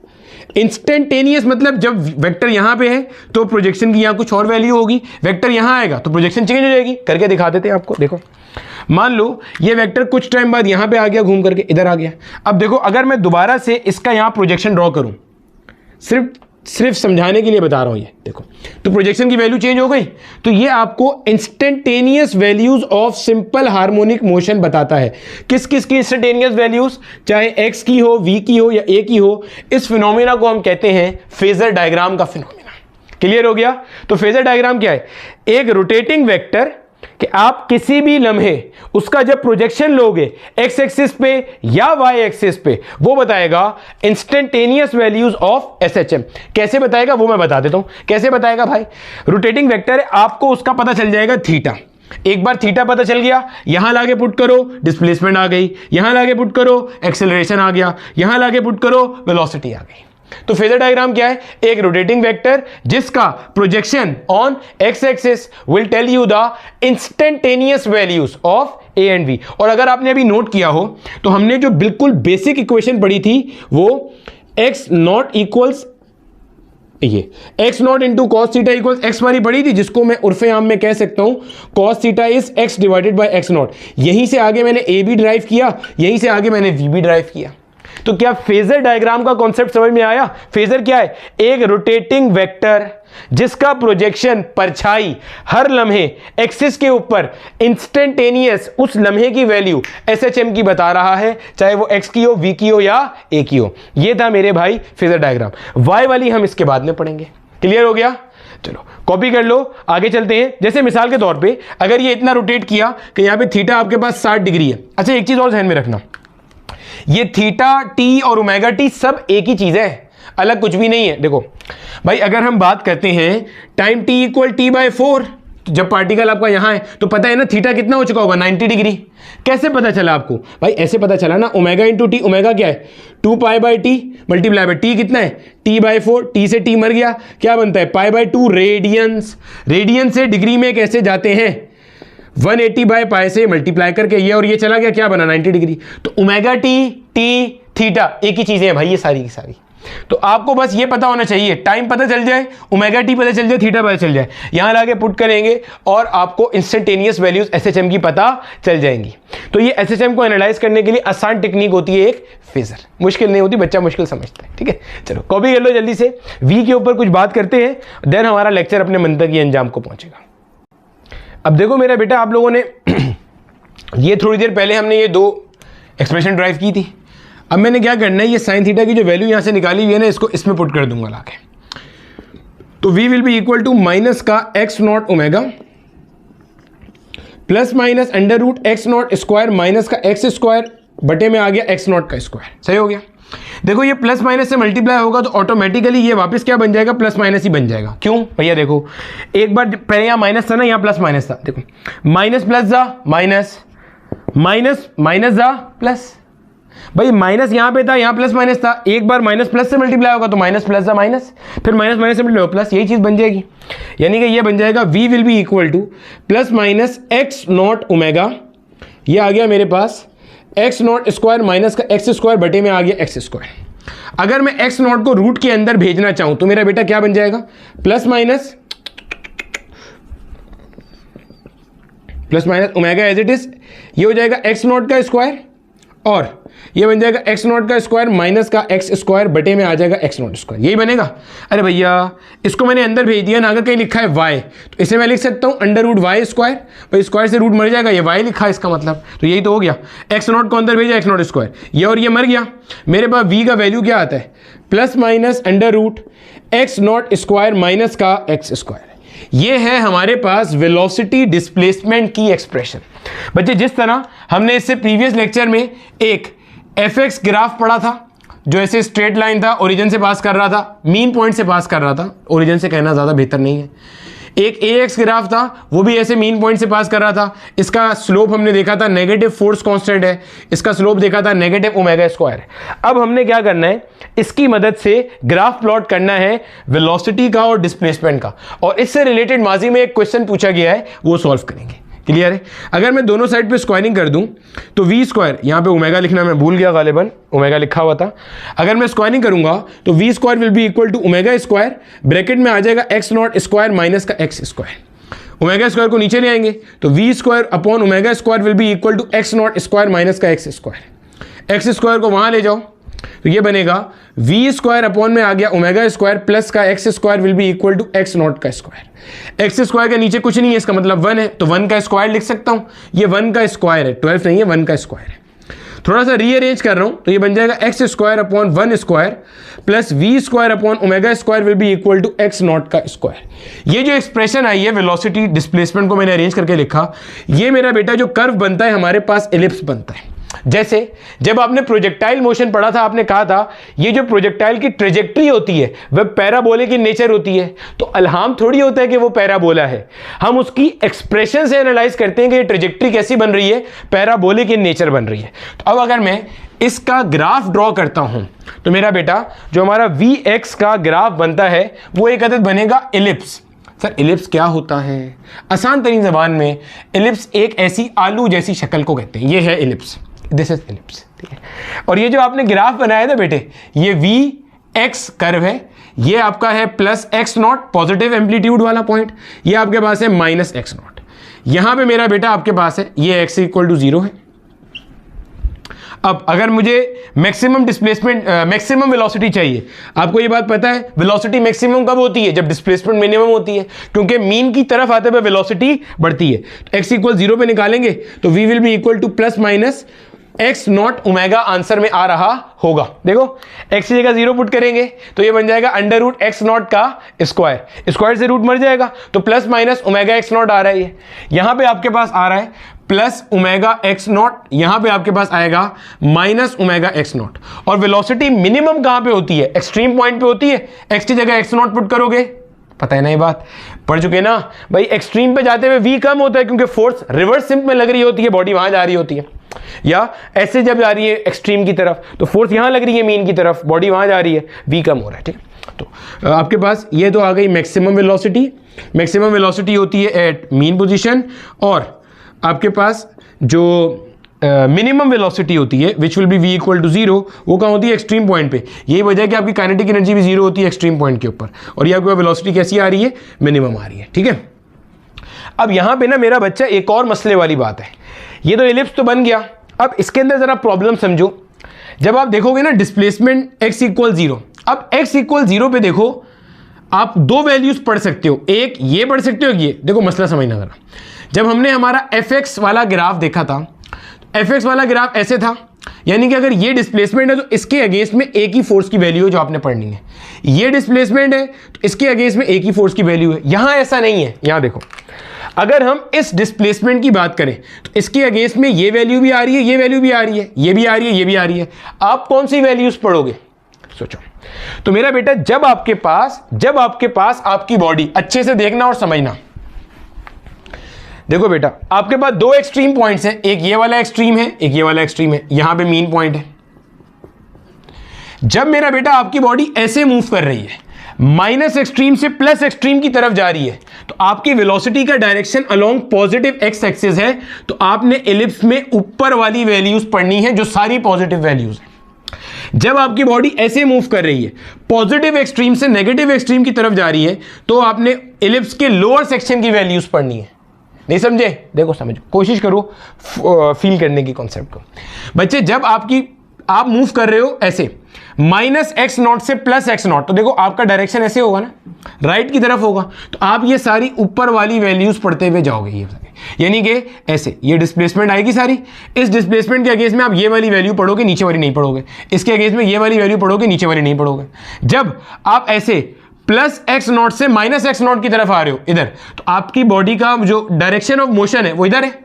इंस्टेंटेनियस मतलब जब वेक्टर यहां पे है तो प्रोजेक्शन की यहां कुछ और वैल्यू होगी, वेक्टर यहां आएगा तो प्रोजेक्शन चेंज हो जाएगी। करके दिखा देते हैं आपको। देखो, मान लो ये वेक्टर कुछ टाइम बाद यहां पे आ गया, घूम करके इधर आ गया। अब देखो, अगर मैं दोबारा से इसका यहां प्रोजेक्शन ड्रॉ करूं, सिर्फ समझाने के लिए बता रहा हूं, ये देखो, तो प्रोजेक्शन की वैल्यू चेंज हो गई। तो ये आपको instantaneous values of simple harmonic motion बताता है। किस किस की इंस्टेंटेनियस वैल्यूज? चाहे x की हो, v की हो या a की हो। इस फिनोमिना को हम कहते हैं फेजर डायग्राम का फिनोमिना। क्लियर हो गया? तो फेजर डायग्राम क्या है? एक रोटेटिंग वेक्टर कि आप किसी भी लम्हे उसका जब प्रोजेक्शन लोगे एक्स एक्सिस पे या वाई एक्सिस पे, वो बताएगा इंस्टेंटेनियस वैल्यूज ऑफ एसएचएम। कैसे बताएगा वो मैं बता देता हूं। कैसे बताएगा भाई, रोटेटिंग वेक्टर है, आपको उसका पता चल जाएगा थीटा। एक बार थीटा पता चल गया, यहां लाके पुट करो डिस्प्लेसमेंट आ गई, यहां लाके पुट करो एक्सेलरेशन आ गया, यहां लाके पुट करो वेलोसिटी आ गई। तो फेजर डायग्राम क्या है, एक रोटेटिंग वेक्टर जिसका projection on x axis will tell you the instantaneous values of a and v. और अगर आपने अभी नोट किया हो तो हमने जो बिल्कुल बेसिक इक्वेशन पढ़ी थी वो एक्स नॉट इक्वल्स ये x not into cos theta equals x वाली पढ़ी थी, जिसको मैं उर्फे आम में कह सकता हूं cos theta is x divided by x not. यहीं से आगे मैंने ए भी ड्राइव किया, यहीं से आगे मैंने वी भी ड्राइव किया। तो क्या फेजर डायग्राम का कॉन्सेप्ट समझ में आया? फेजर क्या है, एक रोटेटिंग वेक्टर जिसका प्रोजेक्शन परछाई हर लम्हे एक्सिस के ऊपर इंस्टेंटेनियस उस लम्हे की वैल्यू एसएचएम की बता रहा है, चाहे वो एक्स की हो, वी की हो या ए की हो। ये था मेरे भाई फेजर डायग्राम। वाई वाली हम इसके बाद में पढ़ेंगे। क्लियर हो गया? चलो कॉपी कर लो, आगे चलते हैं। जैसे मिसाल के तौर पे अगर ये इतना रोटेट किया कि यहां पे थीटा आपके पास 60 डिग्री है। अच्छा एक चीज और ध्यान में रखना, ये थीटा टी और ओमेगा टी सब एक ही चीज है, अलग कुछ भी नहीं है। देखो भाई अगर हम बात करते हैं time t equal t by 4, जब पार्टिकल आपका यहां है तो पता है ना थीटा कितना हो चुका होगा, 90 डिग्री। कैसे पता चला आपको भाई? ऐसे पता चला ना, ओमेगा इंटू टी, ओमेगा क्या है 2 pi by T multiply by T कितना है टी बाय 4, टी से टी मर गया, क्या बनता है पाई बाय 2 रेडियंस। रेडियंस से डिग्री में कैसे जाते हैं 180 बाय पाई से मल्टीप्लाई करके, ये और ये चला गया, क्या बना 90 डिग्री। तो ओमेगा टी टी थीटा एक ही चीजें हैं भाई ये सारी की सारी। तो आपको बस ये पता होना चाहिए, टाइम पता चल जाए, ओमेगा टी पता चल जाए, थीटा पता चल जाए, यहां लाके पुट करेंगे और आपको इंस्टेंटेनियस वैल्यूज एसएचएम की पता चल जाएंगी। तो ये एसएचएम को एनालाइज करने के लिए आसान टेक्निक होती है एक फेजर, मुश्किल नहीं होती, बच्चा मुश्किल समझता है। ठीक है चलो कॉपी कर लो जल्दी से। वी के ऊपर कुछ बात करते हैं, देन हमारा लेक्चर अपने मंतव्य के अंजाम को पहुंचेगा। अब देखो मेरा बेटा, आप लोगों ने ये थोड़ी देर पहले हमने ये दो एक्सप्रेशन ड्राइव की थी। अब मैंने क्या करना है, ये साइन थीटा की जो वैल्यू यहां से निकाली हुई है ना, इसको इसमें पुट कर दूंगा लाके। तो v will be equal to minus का x not omega plus minus under root x not square minus का एक्स स्क्वायर बटे में आ गया एक्स नॉट का स्क्वायर। सही हो गया? देखो ये प्लस माइनस से मल्टीप्लाई होगा तो ऑटोमेटिकली ये वापस क्या बन जाएगा, प्लस माइनस ही बन जाएगा। क्यों भैया? देखो एक बार पहले यहाँ माइनस था ना, यहाँ प्लस माइनस था। देखो माइनस प्लस जा माइनस, माइनस माइनस जा प्लस। भाई माइनस यहाँ पे था, यहाँ प्लस माइनस था, एक बार माइनस प्लस से मल्टीप्लाई होगा तो माइनस प्लस जा माइनस, फिर माइनस माइनस से मल्टीप्लाई प्लस, यही चीज बन जाएगी। यानी कि ये बन जाएगा v will be equal to plus minus x not omega, ये आ गया मेरे पास एक्स नॉट स्क्वायर माइनस का एक्स स्क्वायर बटे में आ गया एक्स स्क्वायर। अगर मैं एक्स नॉट को रूट के अंदर भेजना चाहूं तो मेरा बेटा क्या बन जाएगा, plus minus omega as it is, ये हो जाएगा एक्स नॉट का स्क्वायर और ये बन जाएगा एक्स नॉट का स्क्वायर माइनस का एक्स स्क्वायर बटे में आ जाएगा एक्स नॉट स्क्वायर, यही बनेगा। अरे भैया इसको मैंने अंदर भेज दिया ना, अगर कहीं लिखा है वाई तो इसे मैं लिख सकता हूं अंडर रूट वाई स्क्वायर, भाई स्क्वायर से रूट मर जाएगा, ये वाई लिखा है इसका मतलब, तो यही तो हो गया। एक्स नॉट को अंदर भेजा एक्स नॉट स्क्वायर, ये और ये मर गया। मेरे पास वी का वैल्यू क्या आता है, plus minus under root x not square minus का एक्स स्क्वायर। ये है हमारे पास वेलोसिटी डिस्प्लेसमेंट की एक्सप्रेशन। बच्चे जिस तरह हमने इससे प्रीवियस लेक्चर में एक fx ग्राफ पढ़ा था जो ऐसे स्ट्रेट लाइन था, ओरिजिन से पास कर रहा था, मीन पॉइंट से पास कर रहा था, ओरिजिन से कहना ज़्यादा बेहतर नहीं है। एक ax ग्राफ था, वो भी ऐसे मीन पॉइंट से पास कर रहा था, इसका स्लोप हमने देखा था नेगेटिव फोर्स कांस्टेंट है, इसका स्लोप देखा था नेगेटिव ओमेगा स्क्वायर। अब हमने क्या करना है, इसकी मदद से ग्राफ प्लॉट करना है वेलोसिटी का और डिस्प्लेसमेंट का, और इससे रिलेटेड माजी में एक क्वेश्चन पूछा गया है, वो सॉल्व करेंगे। क्लियर है? अगर मैं दोनों साइड पे स्क्वायरिंग कर दूं तो वी स्क्वायर, यहां पे ओमेगा लिखना मैं भूल गया, गालिबन ओमेगा लिखा हुआ था। अगर मैं स्क्वायरिंग करूंगा तो v square will be equal to omega square, bracket में आ जाएगा एक्स नॉट स्क्वायर माइनस का एक्स स्क्वायर। ओमेगा स्क्वायर को नीचे ले आएंगे तो v square upon omega square will be equal to x not square minus का एक्स स्क्वायर। एक्स स्क्वायर को वहां ले जाओ तो ये बनेगा वी स्क्वायर अपॉन में आ गया ओमेगा स्क्वायर प्लस का x square will be equal to x not का स्क्वायर। एक्स स्क्वायर के नीचे कुछ नहीं है, इसका मतलब 1 है, तो 1 का स्क्वायर लिख सकता हूं। ये 1 का स्क्वायर है, 12 नहीं है, 1 का स्क्वायर है। थोड़ा सा रीअरेंज कर रहा हूं तो ये बन जाएगा x square upon 1 square plus v square upon omega square will be equal to x not का स्क्वायर। ये जो एक्सप्रेशन आई है वेलोसिटी डिस्प्लेसमेंट को मैंने अरेंज करके लिखा, ये मेरा बेटा जो कर्व बनता है हमारे पास एलिप्स बनता है। जैसे जब आपने प्रोजेक्टाइल मोशन पढ़ा था, आपने कहा था ये जो प्रोजेक्टाइल की ट्रेजेक्ट्री होती है वह पैराबोलिक इन नेचर होती है। तो अल्हाम थोड़ी होता है कि वो पैराबोला है, हम उसकी एक्सप्रेशन से एनालाइज करते हैं कि ये ट्रेजेक्ट्री कैसी बन रही है, पैराबोलिक इन नेचर बन रही है। तो अब अगर मैं इसका ग्राफ ड्रॉ करता हूं तो मेरा बेटा जो हमारा वी एक्स का ग्राफ बनता है वो एक अदद बनेगा एलिप्स। सर एलिप्स क्या होता है? आसान तरीन जबान में एलिप्स एक ऐसी आलू जैसी शक्ल को कहते हैं, ये है एलिप्स, दिस इज एलिप्स, ठीक है। और ये जो आपने ग्राफ बनाया था बेटे, ये वी एक्स कर्व है, ये आपका है plus x not positive amplitude वाला पॉइंट, ये आपके पास है माइनस एक्स नॉट। यहां पे मेरा बेटा आपके पास है ये एक्स इक्वल टू 0 है। अब अगर मुझे मैक्सिमम डिस्प्लेसमेंट मैक्सिमम वेलोसिटी चाहिए, आपको ये बात पता है वेलोसिटी मैक्सिमम कब होती है? जब डिस्प्लेसमेंट मिनिमम होती है, क्योंकि मीन की तरफ आते हुए वेलोसिटी बढ़ती है। तो एक्स इक्वल 0 पे निकालेंगे तो v will be equal to plus minus x not omega answer में आ रहा होगा। देखो एक्स की जगह 0 पुट करेंगे तो ये बन जाएगा अंडर रूट एक्स नॉट का स्क्वायर, स्क्वायर से रूट मर जाएगा तो plus minus omega x naught आ रहा है। यहां पे आपके पास आ रहा है प्लस ओमेगा एक्स नॉट, यहां पे आपके पास आएगा माइनस ओमेगा एक्स नॉट। और वेलोसिटी मिनिमम कहां पे होती है? एक्सट्रीम पॉइंट पे होती है। एक्स की जगह एक्स नॉट पुट करोगे, पता है ना ये बात, पढ़ चुके ना भाई। एक्सट्रीम पे जाते हुए वी कम होता है क्योंकि फोर्स रिवर्स सिंप में लग रही होती है, बॉडी वहां जा रही होती है, या ऐसे जब जा रही है एक्सट्रीम की तरफ तो फोर्स यहां लग रही है मीन की तरफ, बॉडी वहां जा रही है, वी कम हो रहा है, ठीक है। तो आपके पास ये तो आ गई मैक्सिमम वेलोसिटी। मैक्सिमम वेलोसिटी होती है एट मीन पोजीशन, और आपके पास जो मिनिमम वेलोसिटी होती है which will be v equal to 0, वो कहाँ होती है? एक्सट्रीम पॉइंट पे। यही वजह है कि आपकी काइनेटिक एनर्जी भी 0 होती है एक्सट्रीम पॉइंट के ऊपर, और ये आपके वेलोसिटी कैसी आ रही है? मिनिमम आ रही है, ठीक है। अब यहां पे ना मेरा बच्चा एक और मसले वाली बात है, ये तो एलिप्स तो बन गया, अब इसके अंदर जरा प्रॉब्लम समझो। जब आप देखोगे ना डिस्प्लेसमेंट एक्स इक्वल 0, अब एक्स इक्वल 0 पे देखो आप दो वैल्यूज पढ़ सकते हो, एक ये पढ़ सकते हो, ये देखो मसला समझना जरा। जब हमने हमारा एफ एक्स वाला ग्राफ देखा था, एफ एक्स वाला ग्राफ ऐसे था, यानी कि अगर ये डिस्प्लेसमेंट है तो इसके अगेंस्ट में एक ही फोर्स की वैल्यू है जो आपने पढ़नी है। ये डिस्प्लेसमेंट है तो इसके अगेंस्ट में एक ही फोर्स की वैल्यू है। यहां ऐसा नहीं है, यहां देखो अगर हम इस डिस्प्लेसमेंट की बात करें तो इसके अगेंस्ट में ये वैल्यू भी आ रही है, ये वैल्यू भी आ रही है, ये भी आ रही है, ये भी आ रही है। आप कौन सी वैल्यूज पढ़ोगे सोचो। तो मेरा बेटा जब आपके पास आपकी बॉडी, अच्छे से देखना और समझना, देखो बेटा आपके पास दो एक्सट्रीम पॉइंट्स हैं, एक ये वाला एक्सट्रीम है, एक ये वाला एक्सट्रीम है, यहां पे मीन पॉइंट है। जब मेरा बेटा आपकी बॉडी ऐसे मूव कर रही है, माइनस एक्सट्रीम से प्लस एक्सट्रीम की तरफ जा रही है, तो आपकी वेलोसिटी का direction along positive x axis है, तो आपने एलिप्स में ऊपर वाली वैल्यूज पढ़नी है जो सारी पॉजिटिव वैल्यूज है। जब आपकी बॉडी ऐसे मूव कर रही है, पॉजिटिव एक्सट्रीम से नेगेटिव एक्सट्रीम की तरफ जा रही है, तो आपने एलिप्स के लोअर सेक्शन की वैल्यूज पढ़नी है। नहीं समझे? देखो समझो, कोशिश करो फील करने की कॉन्सेप्ट को। बच्चे जब आप मूव कर रहे हो ऐसे माइनस एक्स नॉट से प्लस एक्स नॉट, तो देखो आपका डायरेक्शन ऐसे होगा ना, राइट की तरफ होगा, तो आप ये सारी ऊपर वाली वैल्यूज पढ़ते हुए जाओगे, ये यानी कि ऐसे ये डिस्प्लेसमेंट आएगी सारी, इस डिस्प्लेसमेंट के अगेंस्ट में आप ये वाली वैल्यू पढ़ोगे, नीचे वाली नहीं पढ़ोगे, इसके अगेंस्ट में ये वाली वैल्यू पढ़ोगे, नीचे वाली नहीं पढ़ोगे। जब आप ऐसे प्लस एक्स नॉट से माइनस एक्स नॉट की तरफ आ रहे हो इधर, तो आपकी बॉडी का जो डायरेक्शन ऑफ मोशन है वो इधर है,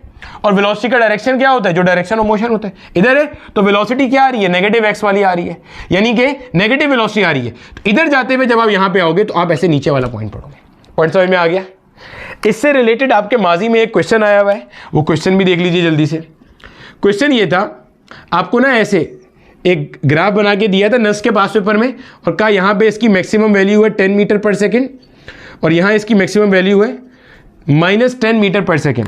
और वेलोसिटी का डायरेक्शन क्या होता है? जो डायरेक्शन ऑफ मोशन होता है इधर है, तो वेलोसिटी क्या आ रही है? नेगेटिव एक्स वाली आ रही है, यानी कि नेगेटिव वेलोसिटी आ रही है। तो इधर जाते हुए जब आप यहां पे आओगे तो आप ऐसे नीचे वाला पॉइंट पढ़ोगे। पॉइंट समझ में आ गया? इससे रिलेटेड आपके माजी में एक क्वेश्चन आया हुआ है, वो क्वेश्चन भी देख लीजिए जल्दी से। क्वेश्चन ये था, आपको ना ऐसे एक ग्राफ बना के दिया था नस के पास पेपर में, और कहा यहाँ पे इसकी मैक्सिमम वैल्यू है 10 मीटर पर सेकेंड, और यहाँ इसकी मैक्सिमम वैल्यू है -10 मीटर पर सेकेंड।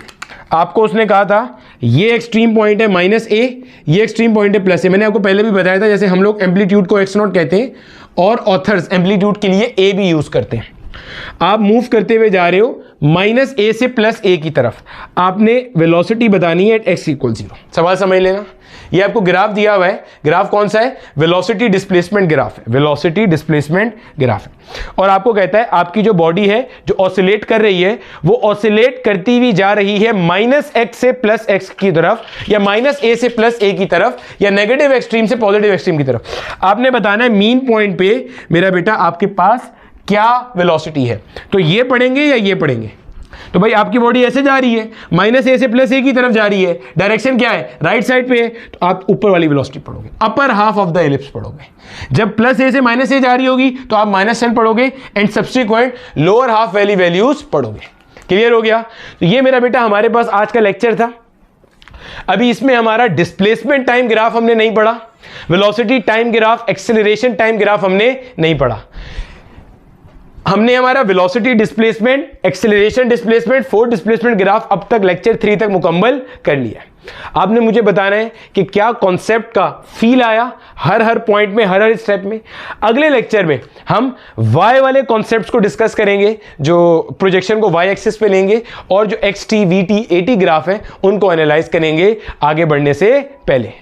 आपको उसने कहा था ये एक्सट्रीम पॉइंट है -a, ये एक्सट्रीम पॉइंट है +a। मैंने आपको पहले भी बताया था, जैसे हम लोग एम्पलीट्यूड को x0 कहते हैं, और ऑथर्स एम्पलीट्यूड के लिए a भी यूज़ करते हैं। आप मूव करते हुए जा रहे हो माइनस ए से प्लस ए की तरफ आपने वेलोसिटी बतानी है एट एक्स इक्वल 0। सवाल समझ लेना, ये आपको ग्राफ दिया हुआ है। ग्राफ कौन सा है? वेलोसिटी डिस्प्लेसमेंट ग्राफ है, वेलोसिटी डिस्प्लेसमेंट ग्राफ है। और आपको कहता है आपकी जो बॉडी है जो ऑसिलेट कर रही है वो ऑसिलेट करती हुई जा रही है माइनस एक्स से प्लस एक्स की तरफ, या माइनस ए से प्लस ए की तरफ, या नेगेटिव एक्सट्रीम से पॉजिटिव एक्सट्रीम की तरफ। आपने बताना है मीन पॉइंट पे मेरा बेटा आपके पास क्या वेलोसिटी है। तो ये पढ़ेंगे या ये पढ़ेंगे? तो भाई आपकी बॉडी ऐसे जा रही है, माइनस ए से प्लस ए की तरफ जा रही है, डायरेक्शन क्या है? राइट साइड पे है, तो आप ऊपर वाली वेलोसिटी पढ़ोगे, upper half of the ellipse पढ़ोगे। जब प्लस ए से माइनस ए जा रही होगी तो आप -10 पढ़ोगे and subsequent lower half valley values पढ़ोगे। क्लियर हो गया? तो ये मेरा बेटा हमारे पास आज का लेक्चर था। अभी इसमें हमारा डिस्प्लेसमेंट टाइम ग्राफ हमने नहीं पढ़ा, velocity time graph, acceleration time graph हमने नहीं पढ़ा। हमने हमारा velocity displacement, acceleration displacement, force displacement graph अब तक लेक्चर 3 तक मुकम्मल कर लिया। आपने मुझे बताना है कि क्या कॉन्सेप्ट का फील आया हर पॉइंट में, हर स्टेप में। अगले लेक्चर में हम वाई वाले कॉन्सेप्ट्स को डिस्कस करेंगे, जो प्रोजेक्शन को वाई एक्सिस पे लेंगे, और जो x T, we T, A T graph है उनको एनालाइज करेंगे आगे बढ़ने से पहले।